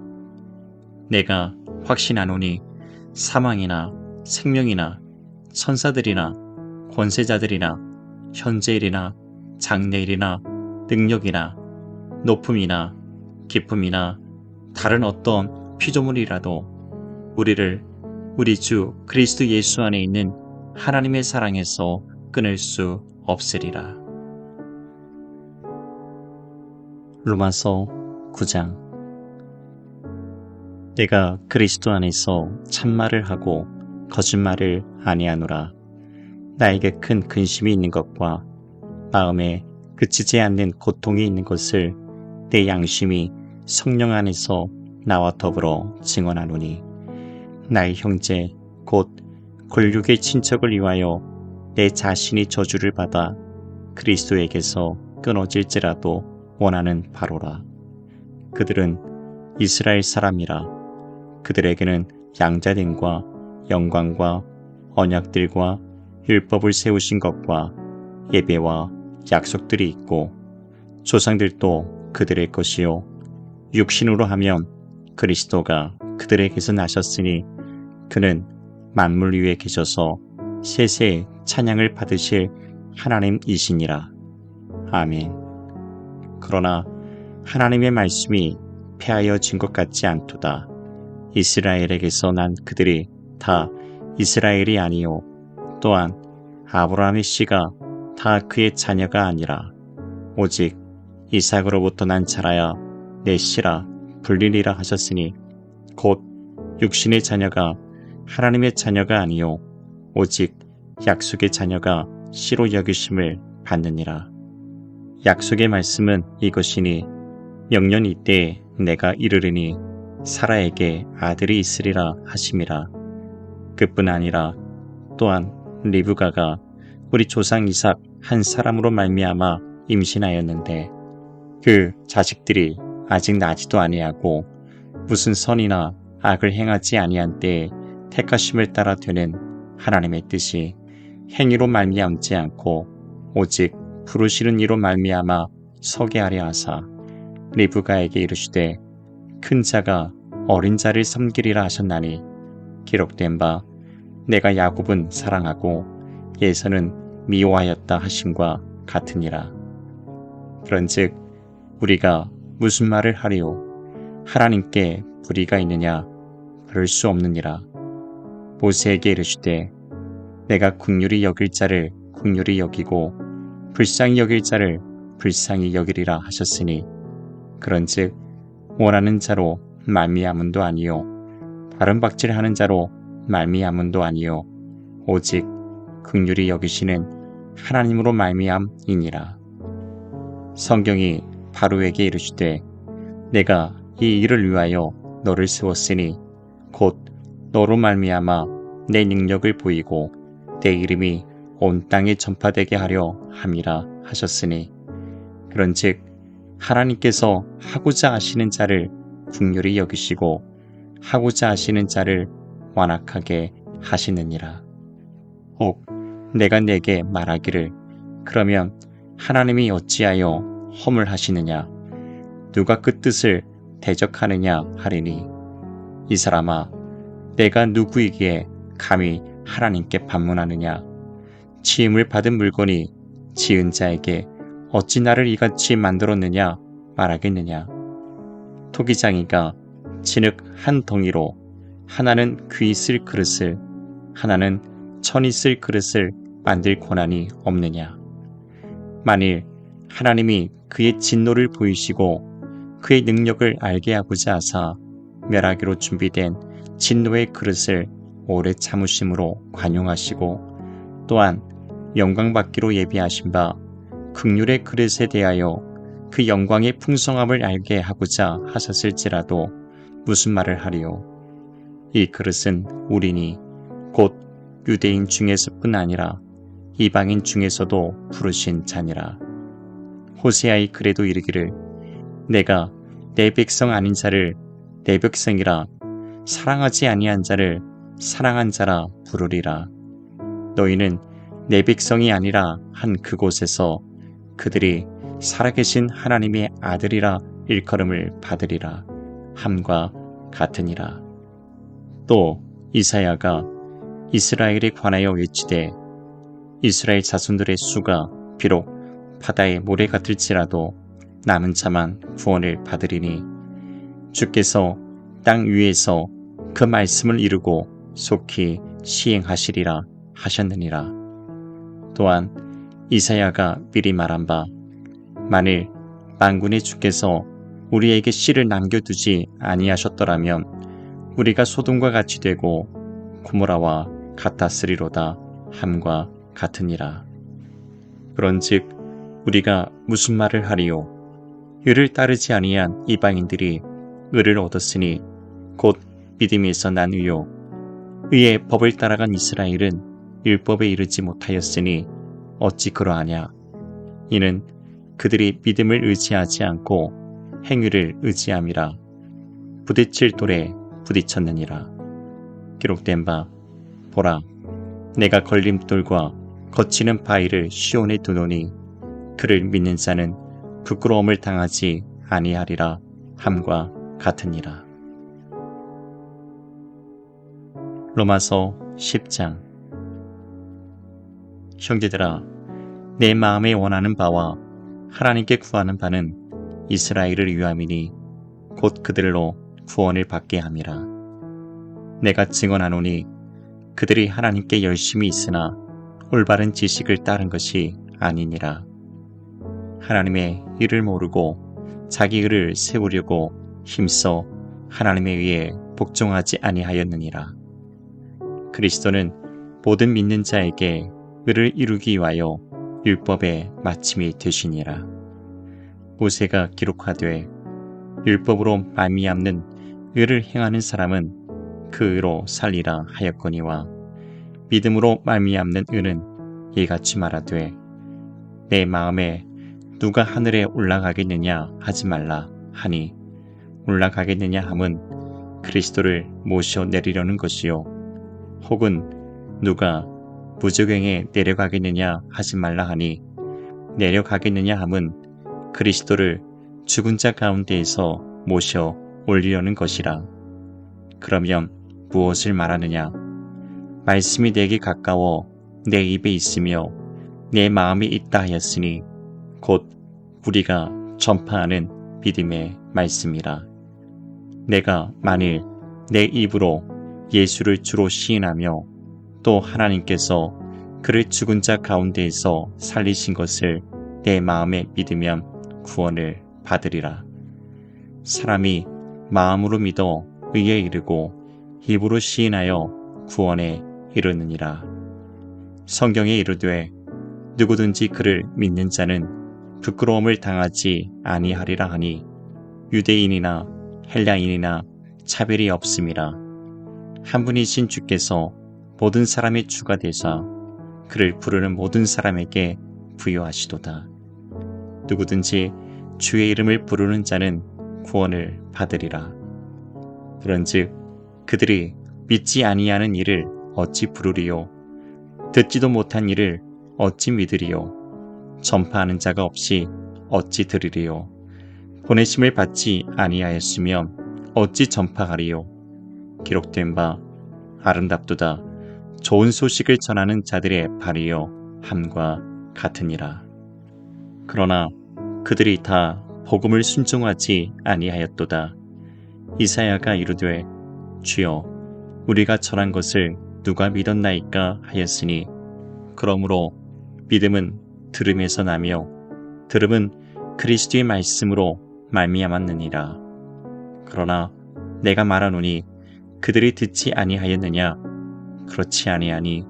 내가 확신하노니 사망이나 생명이나 천사들이나 권세자들이나 현재일이나 장래일이나 능력이나 높음이나 깊음이나 다른 어떤 피조물이라도 우리를 우리 주 그리스도 예수 안에 있는 하나님의 사랑에서 끊을 수 없으리라. 로마서 9장. 내가 그리스도 안에서 참말을 하고 거짓말을 아니하노라. 나에게 큰 근심이 있는 것과 마음에 그치지 않는 고통이 있는 것을 내 양심이 성령 안에서 나와 더불어 증언하노니 나의 형제 곧 골육의 친척을 위하여 내 자신이 저주를 받아 그리스도에게서 끊어질지라도 원하는 바로라. 그들은 이스라엘 사람이라. 그들에게는 양자됨과 영광과 언약들과 율법을 세우신 것과 예배와 약속들이 있고 조상들도 그들의 것이요 육신으로 하면 그리스도가 그들에게서 나셨으니 그는 만물 위에 계셔서 세세의 찬양을 받으실 하나님이시니라. 아멘. 그러나 하나님의 말씀이 폐하여진 것 같지 않도다. 이스라엘에게서 난 그들이 다 이스라엘이 아니요 또한 아브라함의 씨가 다 그의 자녀가 아니라 오직 이삭으로부터 난 자라야 내 씨라 불리리라 하셨으니 곧 육신의 자녀가 하나님의 자녀가 아니요 오직 약속의 자녀가 씨로 여기심을 받느니라. 약속의 말씀은 이것이니 명년 이때에 내가 이르르니 사라에게 아들이 있으리라 하심이라. 그뿐 아니라 또한 리브가가 우리 조상 이삭 한 사람으로 말미암아 임신하였는데 그 자식들이 아직 나지도 아니하고 무슨 선이나 악을 행하지 아니한 때에 택하심을 따라 되는 하나님의 뜻이 행위로 말미암지 않고 오직 부르시는 이로 말미암아 서게 하려 하사 리브가에게 이르시되 큰 자가 어린 자를 섬기리라 하셨나니 기록된 바 내가 야곱은 사랑하고 예서는 미워하였다 하심과 같으니라. 그런즉 우리가 무슨 말을 하리요? 하나님께 불의가 있느냐? 그럴 수 없느니라. 모세에게 이르시되 내가 긍휼히 여길 자를 긍휼히 여기고 불쌍히 여길 자를 불쌍히 여기리라 하셨으니 그런즉 원하는 자로 말미암음도 아니요 다른 박질하는 자로 말미암음도 아니요 오직 긍휼히 여기시는 하나님으로 말미암이니라. 성경이 바로에게 이르시되 내가 이 일을 위하여 너를 세웠으니 곧 너로 말미암아 내 능력을 보이고 내 이름이 온 땅에 전파되게 하려 함이라 하셨으니 그런즉 하나님께서 하고자 하시는 자를 긍휼히 여기시고 하고자 하시는 자를 완악하게 하시느니라. 혹 내가 내게 말하기를 그러면 하나님이 어찌하여 허물하시느냐? 누가 그 뜻을 대적하느냐 하리니 이 사람아 내가 누구이기에 감히 하나님께 반문하느냐 지음을 받은 물건이 지은 자에게 어찌 나를 이같이 만들었느냐 말하겠느냐 토기장이가 진흙 한 덩이로 하나는 귀 쓸 그릇을 하나는 천이 쓸 그릇을 만들 권한이 없느냐 만일 하나님이 그의 진노를 보이시고 그의 능력을 알게 하고자 하사 멸하기로 준비된 진노의 그릇을 오래 참으심으로 관용하시고 또한 영광받기로 예비하신 바 긍휼의 그릇에 대하여 그 영광의 풍성함을 알게 하고자 하셨을지라도 무슨 말을 하리요 이 그릇은 우리니 곧 유대인 중에서뿐 아니라 이방인 중에서도 부르신 자니라 호세아의 글에도 이르기를 내가 내 백성 아닌 자를 내 백성이라 사랑하지 아니한 자를 사랑한 자라 부르리라 너희는 내 백성이 아니라 한 그곳에서 그들이 살아계신 하나님의 아들이라 일컬음을 받으리라 함과 같으니라 또 이사야가 이스라엘에 관하여 외치되 이스라엘 자손들의 수가 비록 바다의 모래 같을지라도 남은 자만 구원을 받으리니 주께서 땅 위에서 그 말씀을 이루고 속히 시행하시리라 하셨느니라 또한 이사야가 미리 말한 바 만일 만군의 주께서 우리에게 씨를 남겨두지 아니하셨더라면 우리가 소돔과 같이 되고 고모라와 같았으리로다 함과 같으니라. 그런즉 우리가 무슨 말을 하리요? 의를 따르지 아니한 이방인들이 의를 얻었으니 곧 믿음에서 난 의요. 의의 법을 따라간 이스라엘은 율법에 이르지 못하였으니 어찌 그러하냐? 이는 그들이 믿음을 의지하지 않고 행위를 의지함이라. 부딪힐 돌에 부딪혔느니라. 기록된 바 보라 내가 걸림돌과 거치는 바위를 시온에 두노니 그를 믿는 자는 부끄러움을 당하지 아니하리라 함과 같으니라. 로마서 10장 형제들아 내 마음에 원하는 바와 하나님께 구하는 바는 이스라엘을 위함이니 곧 그들로 구원을 받게 함이라. 내가 증언하노니 그들이 하나님께 열심히 있으나 올바른 지식을 따른 것이 아니니라. 하나님의 일을 모르고 자기 의를 세우려고 힘써 하나님에 의해 복종하지 아니하였느니라. 그리스도는 모든 믿는 자에게 의를 이루기 위하여 율법의 마침이 되시니라. 모세가 기록하되 율법으로 말미암는 의를 행하는 사람은 그 의로 살리라 하였거니와 믿음으로 말미암는 의는 이같이 말하되 내 마음에 누가 하늘에 올라가겠느냐 하지 말라 하니 올라가겠느냐 함은 그리스도를 모셔 내리려는 것이요 혹은 누가 무저갱에 내려가겠느냐 하지 말라 하니 내려가겠느냐 함은 그리스도를 죽은 자 가운데에서 모셔 올리려는 것이라. 그러면 무엇을 말하느냐? 말씀이 내게 가까워 내 입에 있으며 내 마음에 있다 하였으니 곧 우리가 전파하는 믿음의 말씀이라. 내가 만일 내 입으로 예수를 주로 시인하며 또 하나님께서 그를 죽은 자 가운데에서 살리신 것을 내 마음에 믿으면 구원을 받으리라. 사람이 마음으로 믿어 의에 이르고 입으로 시인하여 구원에 이르느니라. 성경에 이르되 누구든지 그를 믿는 자는 부끄러움을 당하지 아니하리라 하니 유대인이나 헬라인이나 차별이 없음이라. 한 분이신 주께서 모든 사람의 주가 되사 그를 부르는 모든 사람에게 부여하시도다. 누구든지 주의 이름을 부르는 자는 구원을 받으리라. 그런즉 그들이 믿지 아니하는 일을 어찌 부르리요? 듣지도 못한 일을 어찌 믿으리요? 전파하는 자가 없이 어찌 들으리요? 보내심을 받지 아니하였으면 어찌 전파하리요. 기록된 바 아름답도다 좋은 소식을 전하는 자들의 발이요 함과 같으니라. 그러나 그들이 다 복음을 순종하지 아니하였도다. 이사야가 이르되 주여 우리가 전한 것을 누가 믿었나이까 하였으니 그러므로 믿음은 들음에서 나며 들음은 그리스도의 말씀으로 말미암았느니라. 그러나 내가 말하노니 그들이 듣지 아니하였느냐? 그렇지 아니하니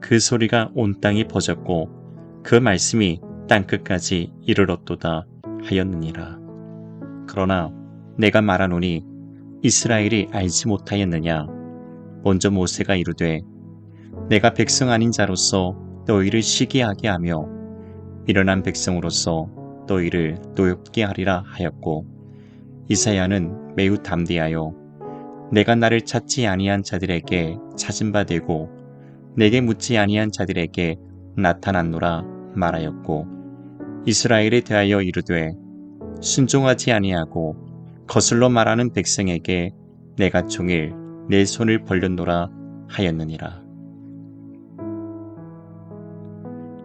그 소리가 온 땅에 퍼졌고 그 말씀이 땅끝까지 이르렀도다 하였느니라. 그러나 내가 말하노니 이스라엘이 알지 못하였느냐? 먼저 모세가 이르되 내가 백성 아닌 자로서 너희를 시기하게 하며 미련한 백성으로서 너희를 노엽게 하리라 하였고 이사야는 매우 담대하여 내가 나를 찾지 아니한 자들에게 찾은 바 되고 내게 묻지 아니한 자들에게 나타났노라 말하였고 이스라엘에 대하여 이르되 순종하지 아니하고 거슬러 말하는 백성에게 내가 종일 내 손을 벌렸노라 하였느니라.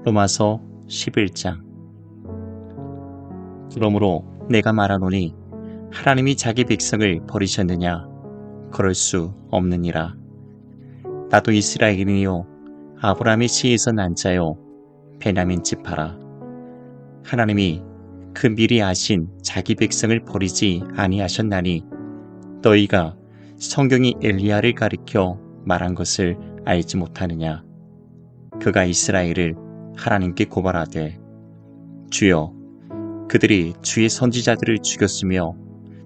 로마서 11장. 그러므로 내가 말하노니 하나님이 자기 백성을 버리셨느냐? 그럴 수 없느니라. 나도 이스라엘이요 아브라함의 씨에서 난 자요 베냐민 지파라. 하나님이 그 미리 아신 자기 백성을 버리지 아니하셨나니 너희가 성경이 엘리야를 가리켜 말한 것을 알지 못하느냐? 그가 이스라엘을 하나님께 고발하되 주여 그들이 주의 선지자들을 죽였으며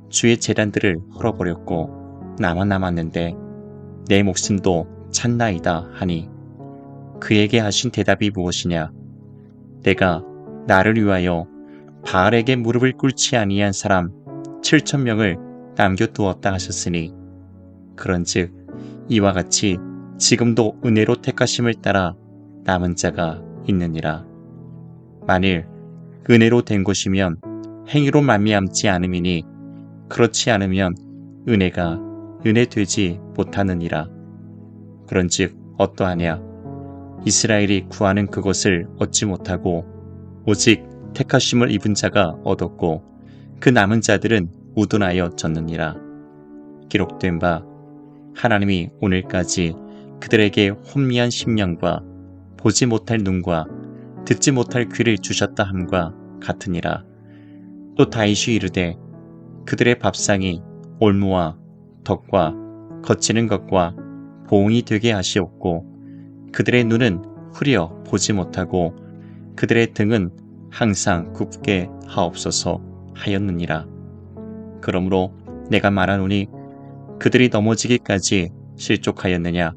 주의 제단들을 헐어버렸고 나만 남았는데 내 목숨도 찾나이다 하니 그에게 하신 대답이 무엇이냐? 내가 나를 위하여 바알에게 무릎을 꿇지 아니한 사람 7,000명을 남겨두었다 하셨으니 그런즉 이와 같이 지금도 은혜로 택하심을 따라 남은 자가 있느니라. 만일 은혜로 된 것이면 행위로 말미암지 않음이니 그렇지 않으면 은혜가 은혜 되지 못하느니라. 그런즉 어떠하냐? 이스라엘이 구하는 그것을 얻지 못하고 오직 택하심을 입은 자가 얻었고 그 남은 자들은 우둔하여 졌느니라. 기록된 바 하나님이 오늘까지 그들에게 혼미한 심령과 보지 못할 눈과 듣지 못할 귀를 주셨다 함과 같으니라. 또 다윗이 이르되 그들의 밥상이 올무와 덕과 거치는 것과 보응이 되게 하시옵고 그들의 눈은 후려 보지 못하고 그들의 등은 항상 굽게 하옵소서 하였느니라. 그러므로 내가 말하노니 그들이 넘어지기까지 실족하였느냐?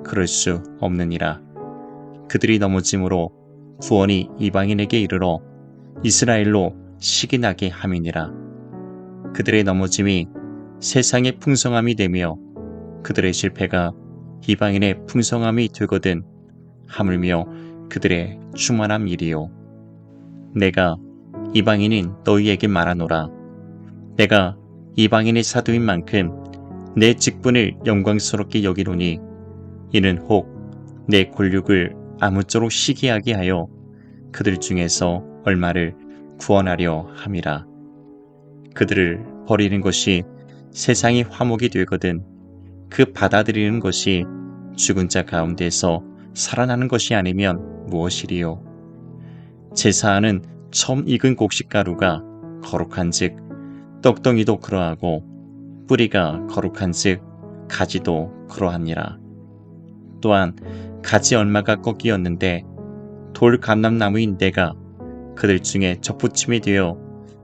그럴 수 없느니라. 그들이 넘어짐으로 구원이 이방인에게 이르러 이스라엘로 시기 나게 함이니라. 그들의 넘어짐이 세상의 풍성함이 되며 그들의 실패가 이방인의 풍성함이 되거든 하물며 그들의 충만함 일이요. 내가 이방인인 너희에게 말하노라. 내가 이방인의 사도인 만큼 내 직분을 영광스럽게 여기노니 이는 혹 내 권력을 아무쪼록 시기하게 하여 그들 중에서 얼마를 구원하려 함이라. 그들을 버리는 것이 세상의 화목이 되거든 그 받아들이는 것이 죽은 자 가운데서 살아나는 것이 아니면 무엇이리요? 제사하는 처음 익은 곡식가루가 거룩한즉 떡덩이도 그러하고 뿌리가 거룩한즉 가지도 그러하니라. 또한 가지 얼마가 꺾이었는데 돌 감람나무인 내가 그들 중에 접붙임이 되어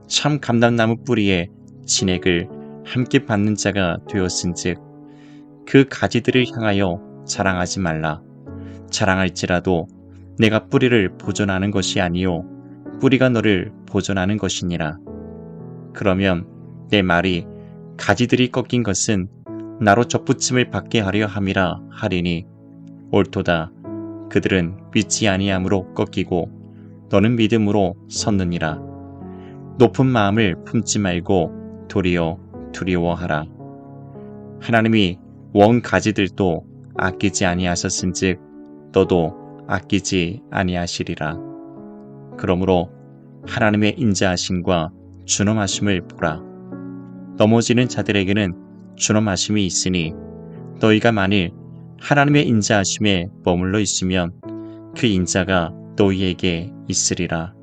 참 감람나무 뿌리에 진액을 함께 받는 자가 되었은즉 그 가지들을 향하여 자랑하지 말라. 자랑할지라도 내가 뿌리를 보존하는 것이 아니요 뿌리가 너를 보존하는 것이니라. 그러면 내 말이 가지들이 꺾인 것은 나로 접붙임을 받게 하려 함이라 하리니 옳도다. 그들은 믿지 아니함으로 꺾이고 너는 믿음으로 섰느니라. 높은 마음을 품지 말고 도리어 두려워하라. 하나님이 원 가지들도 아끼지 아니하셨은즉 너도 아끼지 아니하시리라. 그러므로 하나님의 인자하심과 준엄하심을 보라. 넘어지는 자들에게는 준엄하심이 있으니 너희가 만일 하나님의 인자하심에 머물러 있으면 그 인자가 너희에게 있으리라.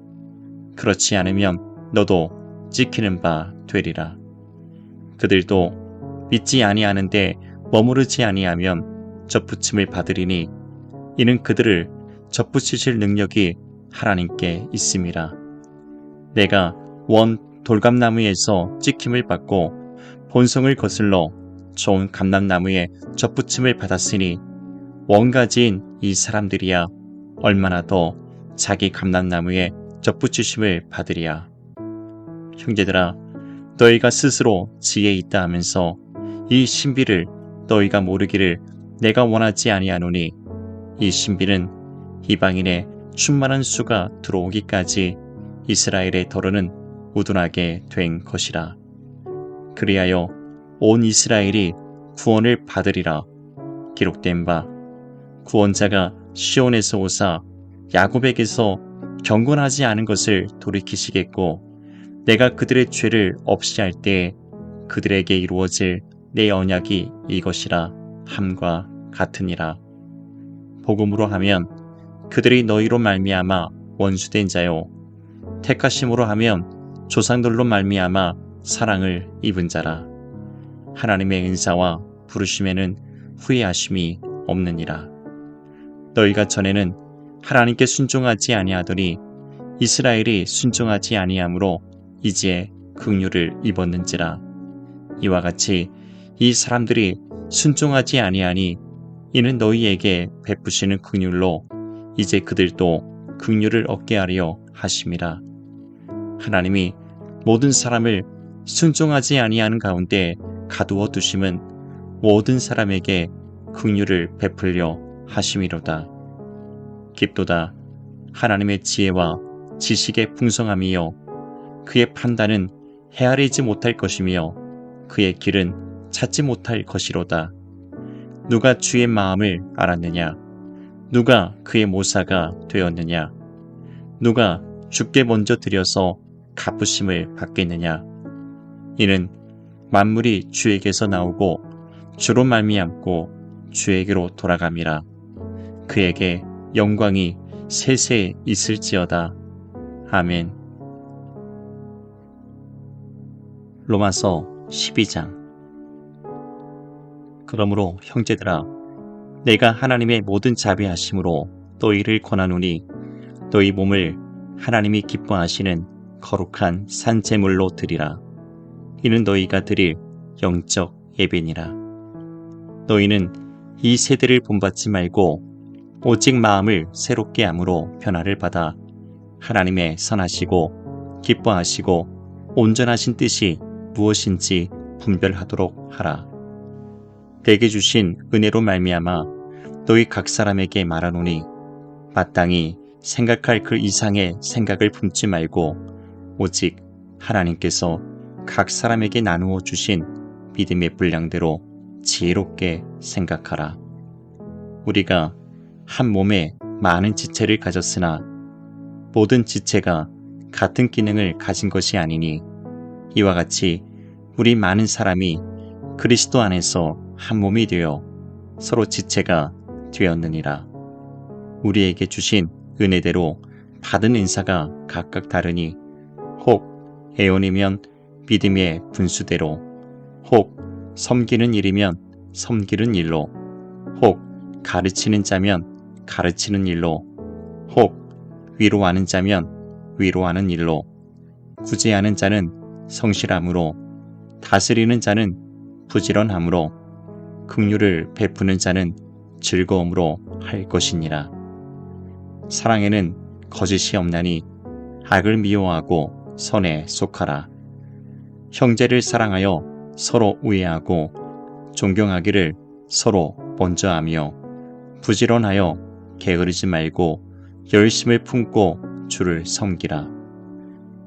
그렇지 않으면 너도 찍히는 바 되리라. 그들도 믿지 아니하는데 머무르지 아니하면 접붙임을 받으리니 이는 그들을 접붙이실 능력이 하나님께 있음이라. 내가 원 돌감나무에서 찍힘을 받고 본성을 거슬러 좋은 감람나무에 접붙임을 받았으니 원가지인 이 사람들이야 얼마나 더 자기 감람나무에 접붙이심을 받으리야. 형제들아, 너희가 스스로 지혜 있다 하면서 이 신비를 너희가 모르기를 내가 원하지 아니하노니 이 신비는 이방인의 충만한 수가 들어오기까지 이스라엘의 더러는 우둔하게 된 것이라. 그리하여 온 이스라엘이 구원을 받으리라. 기록된 바 구원자가 시온에서 오사 야곱에게서 경건하지 않은 것을 돌이키시겠고 내가 그들의 죄를 없이 할 때에 그들에게 이루어질 내 언약이 이것이라 함과 같으니라. 복음으로 하면 그들이 너희로 말미암아 원수된 자요 택하심으로 하면 조상들로 말미암아 사랑을 입은 자라. 하나님의 은사와 부르심에는 후회하심이 없느니라. 너희가 전에는 하나님께 순종하지 아니하더니 이스라엘이 순종하지 아니하므로 이제 긍휼을 입었는지라. 이와 같이 이 사람들이 순종하지 아니하니 이는 너희에게 베푸시는 긍휼로 이제 그들도 긍휼을 얻게 하려 하심이라. 하나님이 모든 사람을 순종하지 아니하는 가운데 가두어 두심은 모든 사람에게 긍휼을 베풀려 하심이로다. 깊도다. 하나님의 지혜와 지식의 풍성함이요 그의 판단은 헤아리지 못할 것이며 그의 길은 찾지 못할 것이로다. 누가 주의 마음을 알았느냐? 누가 그의 모사가 되었느냐? 누가 주께 먼저 드려서 갚으심을 받겠느냐? 이는 만물이 주에게서 나오고 주로 말미암고 주에게로 돌아감이라. 그에게 영광이 세세 있을지어다. 아멘. 로마서 12장. 그러므로 형제들아, 내가 하나님의 모든 자비하심으로 너희를 권하노니 너희 몸을 하나님이 기뻐하시는 거룩한 산제물로 드리라. 이는 너희가 드릴 영적 예배니라. 너희는 이 세대를 본받지 말고 오직 마음을 새롭게 함으로 변화를 받아 하나님의 선하시고 기뻐하시고 온전하신 뜻이 무엇인지 분별하도록 하라. 내게 주신 은혜로 말미암아 너희 각 사람에게 말하노니 마땅히 생각할 그 이상의 생각을 품지 말고 오직 하나님께서 각 사람에게 나누어 주신 믿음의 분량대로 지혜롭게 생각하라. 우리가 한 몸에 많은 지체를 가졌으나 모든 지체가 같은 기능을 가진 것이 아니니 이와 같이 우리 많은 사람이 그리스도 안에서 한 몸이 되어 서로 지체가 되었느니라. 우리에게 주신 은혜대로 받은 인사가 각각 다르니 혹 애원이면 믿음의 분수대로, 혹 섬기는 일이면 섬기는 일로, 혹 가르치는 자면 가르치는 일로, 혹 위로하는 자면 위로하는 일로, 구제하는 자는 성실함으로, 다스리는 자는 부지런함으로, 긍휼을 베푸는 자는 즐거움으로 할 것이니라. 사랑에는 거짓이 없나니 악을 미워하고 선에 속하라. 형제를 사랑하여 서로 우애하고 존경하기를 서로 먼저 하며 부지런하여 게으르지 말고 열심을 품고 주를 섬기라.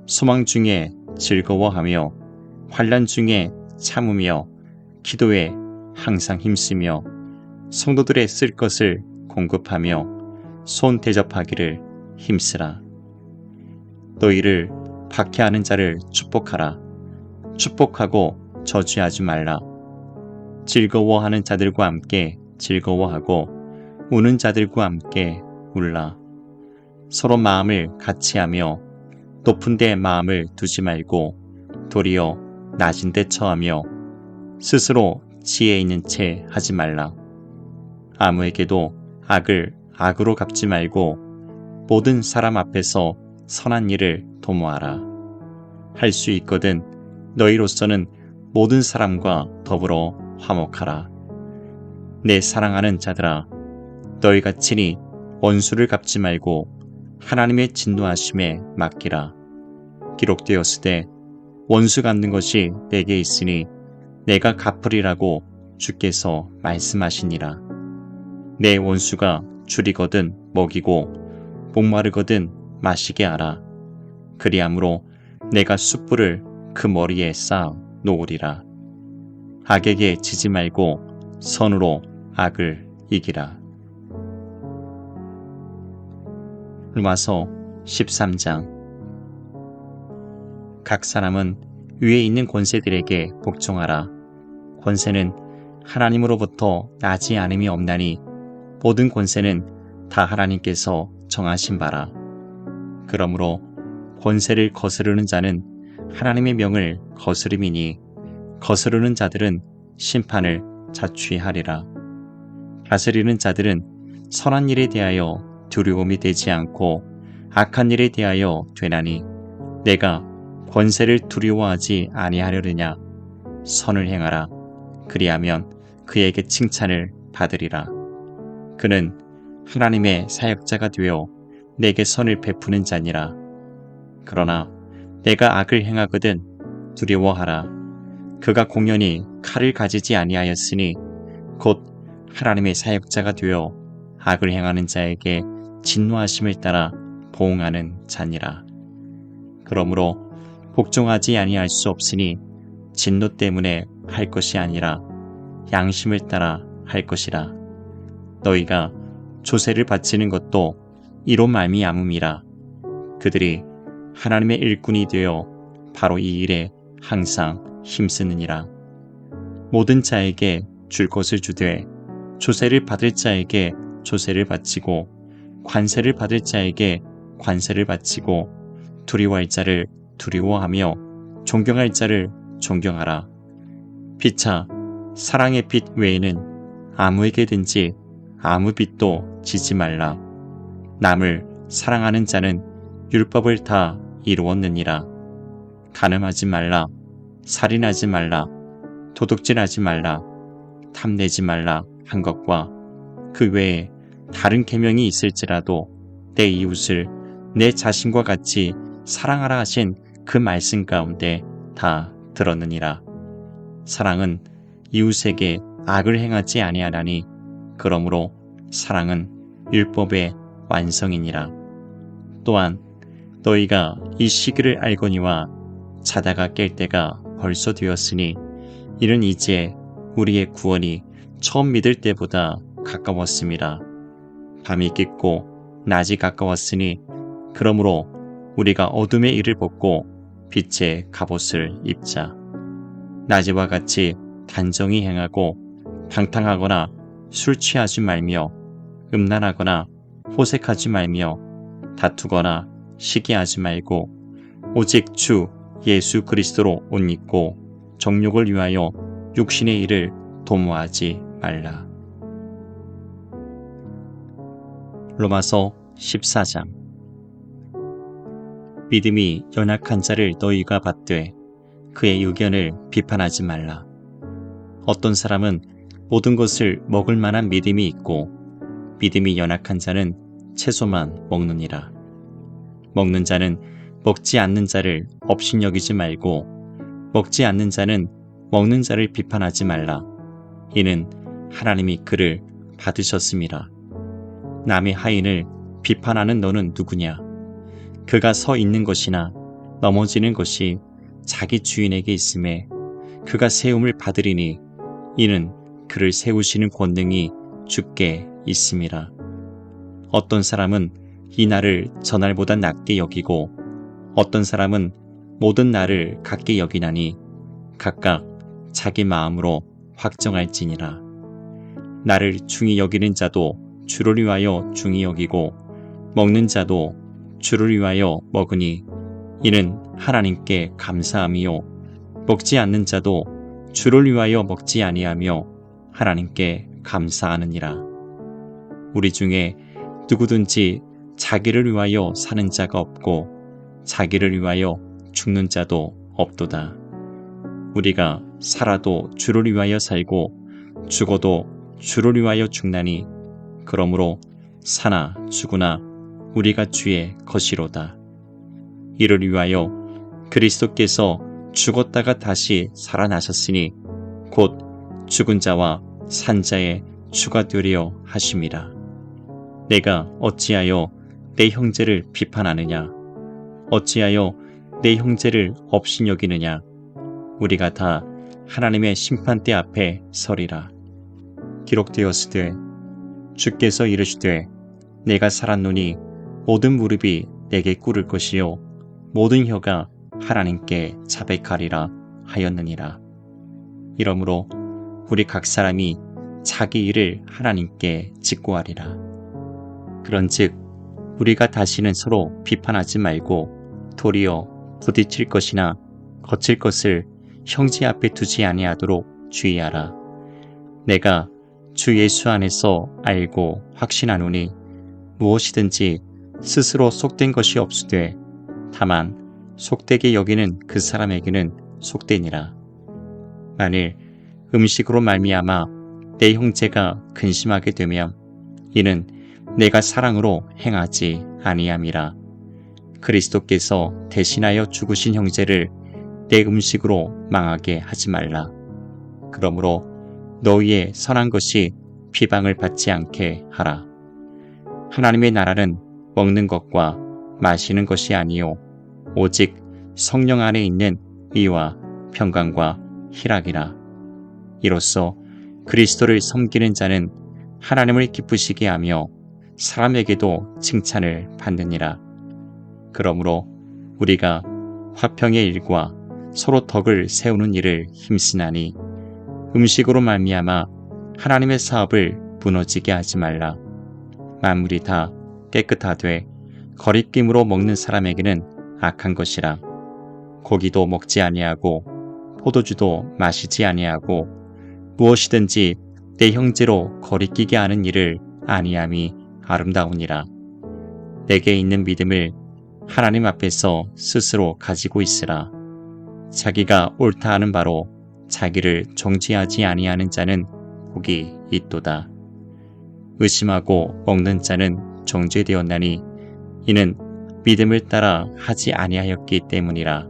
소망 중에 즐거워하며 환난 중에 참으며 기도에 항상 힘쓰며 성도들의 쓸 것을 공급하며 손 대접하기를 힘쓰라. 너희를 박해하는 자를 축복하라. 축복하고 저주하지 말라. 즐거워하는 자들과 함께 즐거워하고 우는 자들과 함께 울라. 서로 마음을 같이하며 높은 데 마음을 두지 말고 도리어 낮은 데 처하며 스스로 지혜 있는 채 하지 말라. 아무에게도 악을 악으로 갚지 말고 모든 사람 앞에서 선한 일을 도모하라. 할 수 있거든 너희로서는 모든 사람과 더불어 화목하라. 내 사랑하는 자들아, 너희가 친히 원수를 갚지 말고 하나님의 진노하심에 맡기라. 기록되었으되 원수 갚는 것이 내게 있으니 내가 갚으리라고 주께서 말씀하시니라. 내 원수가 줄이거든 먹이고 목마르거든 마시게 하라. 그리함으로 내가 숯불을 그 머리에 쌓아 놓으리라. 악에게 지지 말고 선으로 악을 이기라. 로마서 13장. 각 사람은 위에 있는 권세들에게 복종하라. 권세는 하나님으로부터 나지 않음이 없나니 모든 권세는 다 하나님께서 정하신 바라. 그러므로 권세를 거스르는 자는 하나님의 명을 거스름이니 거스르는 자들은 심판을 자취하리라. 다스리는 자들은 선한 일에 대하여 두려움이 되지 않고 악한 일에 대하여 되나니 내가 권세를 두려워하지 아니하려느냐. 선을 행하라. 그리하면 그에게 칭찬을 받으리라. 그는 하나님의 사역자가 되어 내게 선을 베푸는 자니라. 그러나 내가 악을 행하거든 두려워하라. 그가 공연히 칼을 가지지 아니하였으니 곧 하나님의 사역자가 되어 악을 행하는 자에게 진노하심을 따라 보응하는 자니라. 그러므로 복종하지 아니할 수 없으니 진노 때문에 할 것이 아니라 양심을 따라 할 것이라. 너희가 조세를 바치는 것도 이로 말미암음이라. 그들이 하나님의 일꾼이 되어 바로 이 일에 항상 힘쓰느니라. 모든 자에게 줄 것을 주되 조세를 받을 자에게 조세를 바치고 관세를 받을 자에게 관세를 바치고 두려워할 자를 두려워하며 존경할 자를 존경하라. 피차 사랑의 빛 외에는 아무에게든지 아무 빛도 지지 말라. 남을 사랑하는 자는 율법을 다 이루었느니라. 간음하지 말라. 살인하지 말라. 도둑질하지 말라. 탐내지 말라 한 것과 그 외에 다른 계명이 있을지라도 내 이웃을 내 자신과 같이 사랑하라 하신 그 말씀 가운데 다 들었느니라. 사랑은 이웃에게 악을 행하지 아니하나니 그러므로 사랑은 율법의 완성이니라. 또한 너희가 이 시기를 알거니와 자다가 깰 때가 벌써 되었으니 이는 이제 우리의 구원이 처음 믿을 때보다 가까웠음이라. 밤이 깊고 낮이 가까웠으니 그러므로 우리가 어둠의 일을 벗고 빛의 갑옷을 입자. 낮이와 같이 단정히 행하고 방탕하거나 술 취하지 말며 음란하거나 호색하지 말며 다투거나 시기하지 말고 오직 주 예수 그리스도로 옷 입고 정욕을 위하여 육신의 일을 도모하지 말라. 로마서 14장. 믿음이 연약한 자를 너희가 받되 그의 의견을 비판하지 말라. 어떤 사람은 모든 것을 먹을 만한 믿음이 있고 믿음이 연약한 자는 채소만 먹느니라. 먹는 자는 먹지 않는 자를 업신여기지 말고 먹지 않는 자는 먹는 자를 비판하지 말라. 이는 하나님이 그를 받으셨음이라. 남의 하인을 비판하는 너는 누구냐? 그가 서 있는 것이나 넘어지는 것이 자기 주인에게 있음에 그가 세움을 받으리니 이는 그를 세우시는 권능이 주께 있음이라. 어떤 사람은 이 날을 저날보다 낮게 여기고 어떤 사람은 모든 날을 같게 여기나니 각각 자기 마음으로 확정할지니라. 나를 중히 여기는 자도 주를 위하여 중히 여기고 먹는 자도 주를 위하여 먹으니 이는 하나님께 감사함이요 먹지 않는 자도 주를 위하여 먹지 아니하며 하나님께 감사하느니라. 우리 중에 누구든지 자기를 위하여 사는 자가 없고 자기를 위하여 죽는 자도 없도다. 우리가 살아도 주를 위하여 살고 죽어도 주를 위하여 죽나니 그러므로 사나 죽으나 우리가 주의 것이로다. 이를 위하여 그리스도께서 죽었다가 다시 살아나셨으니 곧 죽은 자와 산 자의 주가 되려 하심이라. 내가 어찌하여 내 형제를 비판하느냐? 어찌하여 내 형제를 업신여기느냐? 우리가 다 하나님의 심판대 앞에 서리라. 기록되었으되 주께서 이르시되 내가 살았노니 모든 무릎이 내게 꿇을 것이요 모든 혀가 하나님께 자백하리라 하였느니라. 이러므로 우리 각 사람이 자기 일을 하나님께 직고하리라. 그런즉 우리가 다시는 서로 비판하지 말고 도리어 부딪힐 것이나 거칠 것을 형제 앞에 두지 아니하도록 주의하라. 내가 주 예수 안에서 알고 확신하노니 무엇이든지 스스로 속된 것이 없으되 다만 속되게 여기는 그 사람에게는 속되니라. 만일 음식으로 말미암아 내 형제가 근심하게 되면 이는 내가 사랑으로 행하지 아니함이라. 그리스도께서 대신하여 죽으신 형제를 내 음식으로 망하게 하지 말라. 그러므로 너희의 선한 것이 비방을 받지 않게 하라. 하나님의 나라는 먹는 것과 마시는 것이 아니요 오직 성령 안에 있는 의와 평강과 희락이라. 이로써 그리스도를 섬기는 자는 하나님을 기쁘시게 하며 사람에게도 칭찬을 받느니라. 그러므로 우리가 화평의 일과 서로 덕을 세우는 일을 힘쓰나니 음식으로 말미암아 하나님의 사업을 무너지게 하지 말라. 만물이 다 깨끗하되 거리낌으로 먹는 사람에게는 악한 것이라. 고기도 먹지 아니하고 포도주도 마시지 아니하고 무엇이든지 내 형제로 거리끼게 하는 일을 아니함이 아름다우니라. 내게 있는 믿음을 하나님 앞에서 스스로 가지고 있으라. 자기가 옳다 하는 바로 자기를 정죄하지 아니하는 자는 복이 있도다. 의심하고 먹는 자는 정죄되었나니 이는 믿음을 따라 하지 아니하였기 때문이라.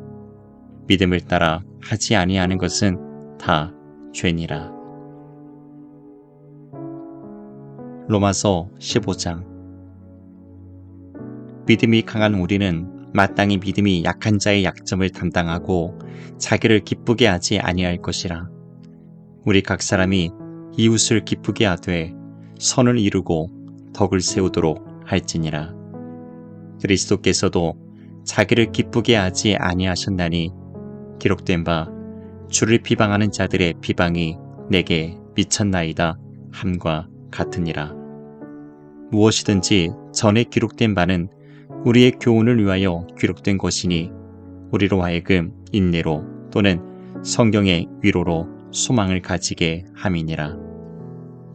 믿음을 따라 하지 아니하는 것은 다 죄니라. 로마서 15장. 믿음이 강한 우리는 마땅히 믿음이 약한 자의 약점을 담당하고 자기를 기쁘게 하지 아니할 것이라. 우리 각 사람이 이웃을 기쁘게 하되 선을 이루고 덕을 세우도록 할지니라. 그리스도께서도 자기를 기쁘게 하지 아니하셨나니 기록된 바 주를 비방하는 자들의 비방이 내게 미쳤나이다 함과 같으니라. 무엇이든지 전에 기록된 바는 우리의 교훈을 위하여 기록된 것이니 우리로 하여금 인내로 또는 성경의 위로로 소망을 가지게 함이니라.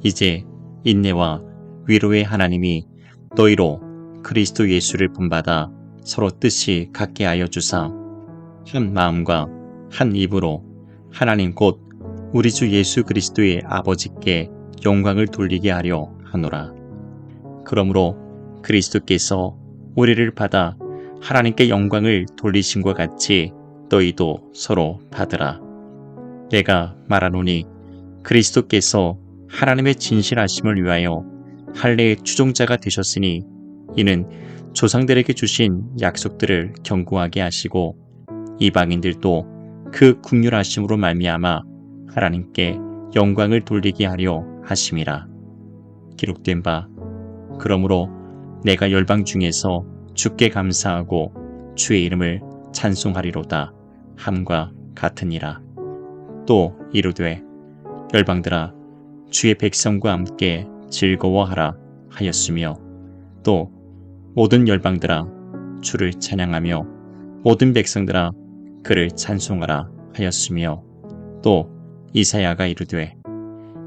이제 인내와 위로의 하나님이 너희로 그리스도 예수를 본받아 서로 뜻이 같게 하여 주사 한 마음과 한 입으로 하나님 곧 우리 주 예수 그리스도의 아버지께 영광을 돌리게 하려 하노라. 그러므로 그리스도께서 우리를 받아 하나님께 영광을 돌리신과 같이 너희도 서로 받으라. 내가 말하노니 그리스도께서 하나님의 진실하심을 위하여 할례의 추종자가 되셨으니 이는 조상들에게 주신 약속들을 견고하게 하시고 이방인들도 그 긍휼하심으로 말미암아 하나님께 영광을 돌리게 하려 하심이라. 기록된 바 그러므로 내가 열방 중에서 주께 감사하고 주의 이름을 찬송하리로다 함과 같으니라. 또 이르되 열방들아 주의 백성과 함께 즐거워하라 하였으며 또 모든 열방들아 주를 찬양하며 모든 백성들아 그를 찬송하라 하였으며 또 이사야가 이르되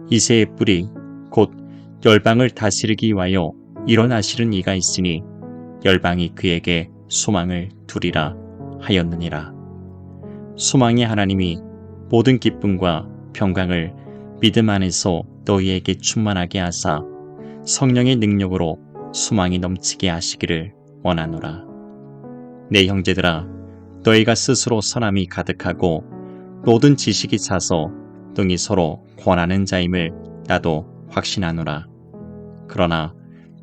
이새의 뿌리 곧 열방을 다스리기 위하여 일어나시는 이가 있으니 열방이 그에게 소망을 두리라 하였느니라. 소망의 하나님이 모든 기쁨과 평강을 믿음 안에서 너희에게 충만하게 하사 성령의 능력으로 소망이 넘치게 하시기를 원하노라. 내 형제들아 너희가 스스로 선함이 가득하고 모든 지식이 차서 능히 서로 권하는 자임을 나도 확신하노라. 그러나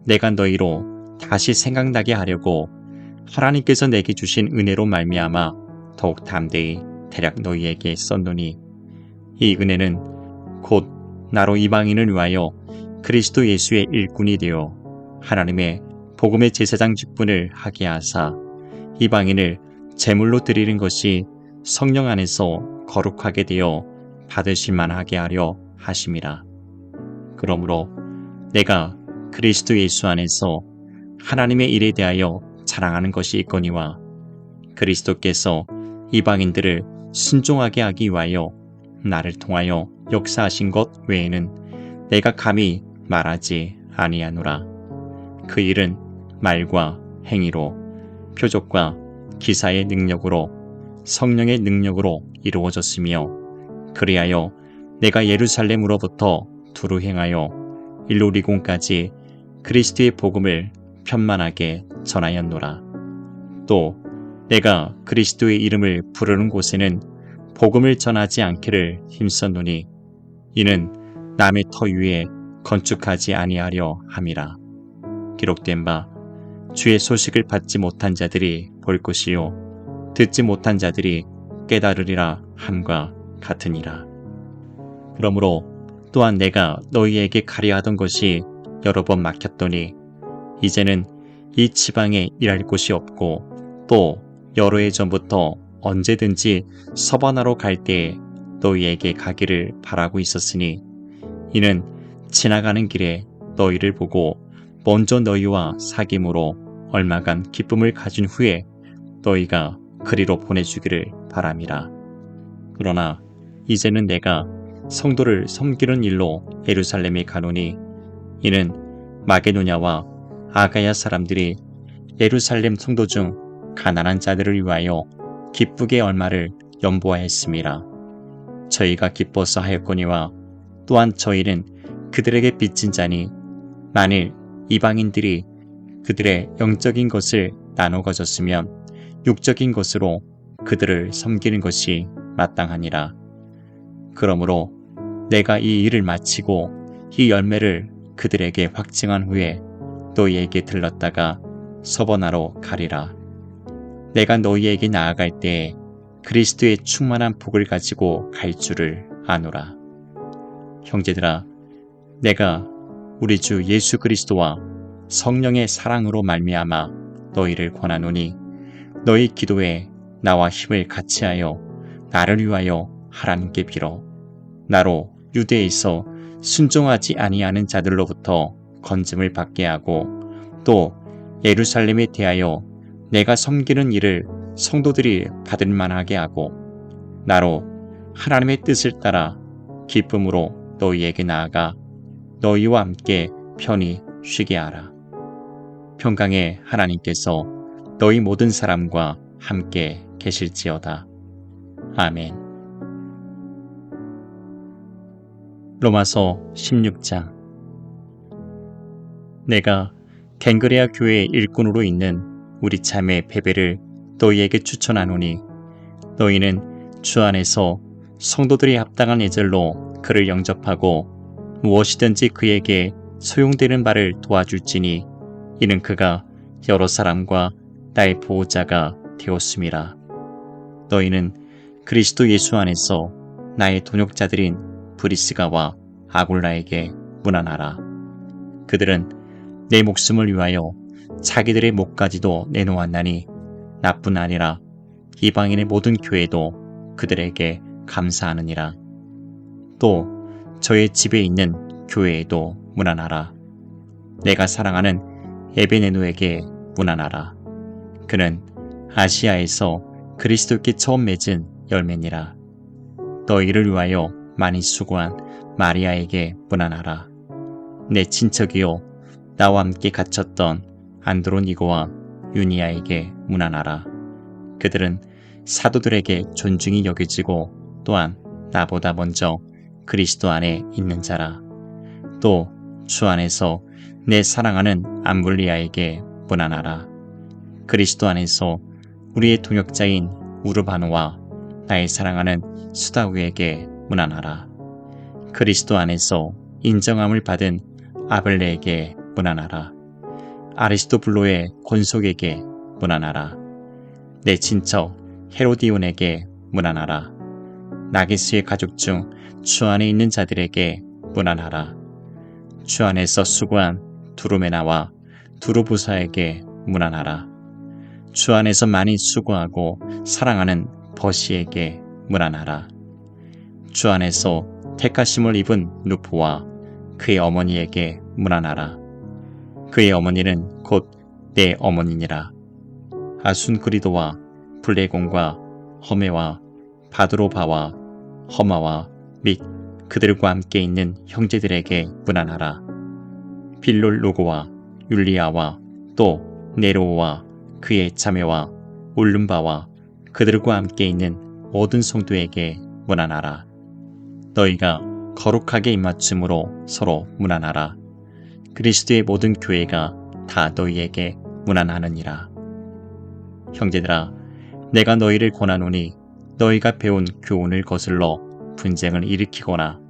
내가 너희로 다시 생각나게 하려고 하나님께서 내게 주신 은혜로 말미암아 더욱 담대히 대략 너희에게 썼노니 이 은혜는 곧 나로 이방인을 위하여 그리스도 예수의 일꾼이 되어 하나님의 복음의 제사장 직분을 하게 하사 이방인을 제물로 드리는 것이 성령 안에서 거룩하게 되어 받으실 만하게 하려 하심이라. 그러므로 내가 그리스도 예수 안에서 하나님의 일에 대하여 자랑하는 것이 있거니와 그리스도께서 이방인들을 순종하게 하기 위하여 나를 통하여 역사하신 것 외에는 내가 감히 말하지 아니하노라. 그 일은 말과 행위로 표적과 기사의 능력으로 성령의 능력으로 이루어졌으며 그리하여 내가 예루살렘으로부터 두루 행하여 일루리곤까지 그리스도의 복음을 편만하게 전하였노라. 또 내가 그리스도의 이름을 부르는 곳에는 복음을 전하지 않기를 힘썼노니 이는 남의 터 위에 건축하지 아니하려 함이라. 기록된 바 주의 소식을 받지 못한 자들이 볼 것이요 듣지 못한 자들이 깨달으리라 함과 같으니라. 그러므로 또한 내가 너희에게 가려하던 것이 여러 번 막혔더니 이제는 이 지방에 일할 곳이 없고 또 여러 해 전부터 언제든지 서바나로 갈 때에 너희에게 가기를 바라고 있었으니 이는 지나가는 길에 너희를 보고 먼저 너희와 사귐으로 얼마간 기쁨을 가진 후에 너희가 그리로 보내주기를 바람이라. 그러나 이제는 내가 성도를 섬기는 일로 예루살렘에 가노니 이는 마게도냐와 아가야 사람들이 예루살렘 성도 중 가난한 자들을 위하여 기쁘게 얼마를 연보하였음이라. 저희가 기뻐서 하였거니와 또한 저희는 그들에게 빚진 자니 만일 이방인들이 그들의 영적인 것을 나눠 가졌으면 육적인 것으로 그들을 섬기는 것이 마땅하니라. 그러므로 내가 이 일을 마치고 이 열매를 그들에게 확증한 후에 너희에게 들렀다가 서버나로 가리라. 내가 너희에게 나아갈 때에 그리스도의 충만한 복을 가지고 갈 줄을 아노라. 형제들아, 내가 우리 주 예수 그리스도와 성령의 사랑으로 말미암아 너희를 권하노니 너희 기도에 나와 힘을 같이하여 나를 위하여 하나님께 빌어 나로 유대에서 순종하지 아니하는 자들로부터 건짐을 받게 하고 또 예루살렘에 대하여 내가 섬기는 일을 성도들이 받을 만하게 하고 나로 하나님의 뜻을 따라 기쁨으로 너희에게 나아가 너희와 함께 편히 쉬게 하라. 평강의 하나님께서 너희 모든 사람과 함께 계실지어다. 아멘. 로마서 16장. 내가 갱그레아 교회의 일꾼으로 있는 우리 자매 베베를 너희에게 추천하노니 너희는 주 안에서 성도들이 합당한 예절로 그를 영접하고 무엇이든지 그에게 소용되는 바를 도와줄지니 이는 그가 여러 사람과 나의 보호자가 되었음이라. 너희는 그리스도 예수 안에서 나의 동역자들인 브리스가와 아굴라에게 문안하라. 그들은 내 목숨을 위하여 자기들의 목까지도 내놓았나니 나뿐 아니라 이방인의 모든 교회도 그들에게 감사하느니라. 또 저의 집에 있는 교회에도 문안하라. 내가 사랑하는 에베네누에게 문안하라. 그는 아시아에서 그리스도께 처음 맺은 열매니라. 너희를 위하여 많이 수고한 마리아에게 문안하라. 내 친척이요 나와 함께 갇혔던 안드로니고와 유니아에게 문안하라. 그들은 사도들에게 존중이 여겨지고 또한 나보다 먼저 그리스도 안에 있는 자라. 또 주 안에서 내 사랑하는 암블리아에게 문안하라. 그리스도 안에서 우리의 동역자인 우르바노와 나의 사랑하는 수다우에게 문안하라. 그리스도 안에서 인정함을 받은 아벨레에게 문안하라. 아리스토블로의 권속에게 문안하라. 내 친척 헤로디온에게 문안하라. 나게스의 가족 중 주 안에 있는 자들에게 문안하라. 주 안에서 수고한 두루메나와 두루부사에게 문안하라. 주 안에서 많이 수고하고 사랑하는 버시에게 문안하라. 주 안에서 택하심을 입은 누포와 그의 어머니에게 문안하라. 그의 어머니는 곧 내 어머니니라. 아순그리도와 블레곤과 허메와 바드로바와 허마와 및 그들과 함께 있는 형제들에게 문안하라. 빌롤로고와 율리아와 또 네로와 그의 자매와 올lum바와 그들과 함께 있는 모든 성도에게 문안하라. 너희가 거룩하게 입맞춤으로 서로 문안하라. 그리스도의 모든 교회가 다 너희에게 문안하느니라. 형제들아, 내가 너희를 권하노니 너희가 배운 교훈을 거슬러 분쟁을 일으키거나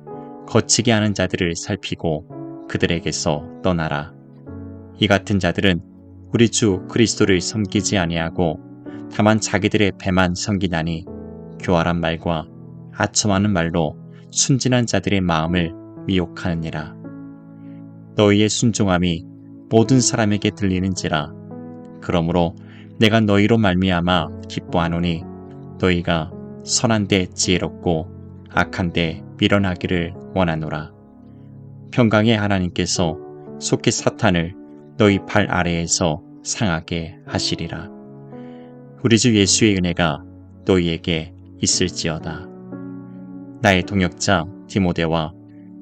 거치게 하는 자들을 살피고 그들에게서 떠나라. 이 같은 자들은 우리 주 그리스도를 섬기지 아니하고 다만 자기들의 배만 섬기나니 교활한 말과 아첨하는 말로 순진한 자들의 마음을 미혹하느니라. 너희의 순종함이 모든 사람에게 들리는지라. 그러므로 내가 너희로 말미암아 기뻐하노니 너희가 선한데 지혜롭고 악한데 미련하기를 원하노라. 평강의 하나님께서 속히 사탄을 너희 발 아래에서 상하게 하시리라. 우리 주 예수의 은혜가 너희에게 있을지어다. 나의 동역자 디모데와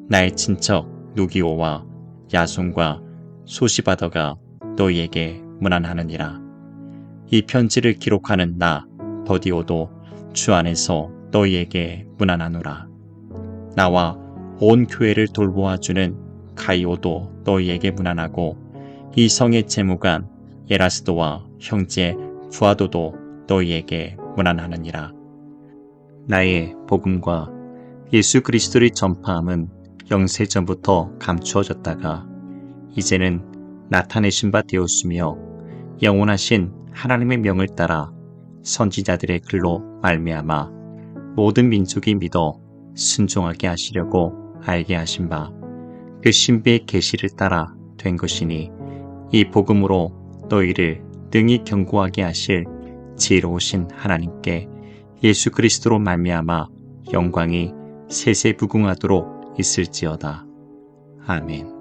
나의 친척 누기오와 야손과 소시바더가 너희에게 문안하느니라. 이 편지를 기록하는 나 더디오도 주 안에서 너희에게 문안하노라. 나와 온 교회를 돌보아주는 가이오도 너희에게 문안하고 이 성의 재무관 에라스도와 형제 부아도도 너희에게 문안하느니라. 나의 복음과 예수 그리스도를 전파함은 영세 전부터 감추어졌다가 이제는 나타내신 바 되었으며 영원하신 하나님의 명을 따라 선지자들의 글로 말미암아 모든 민족이 믿어 순종하게 하시려고 알게 하신 바 그 신비의 계시를 따라 된 것이니 이 복음으로 너희를 능히 견고하게 하실 지혜로우신 하나님께 예수 그리스도로 말미암아 영광이 세세무궁하도록 있을지어다. 아멘.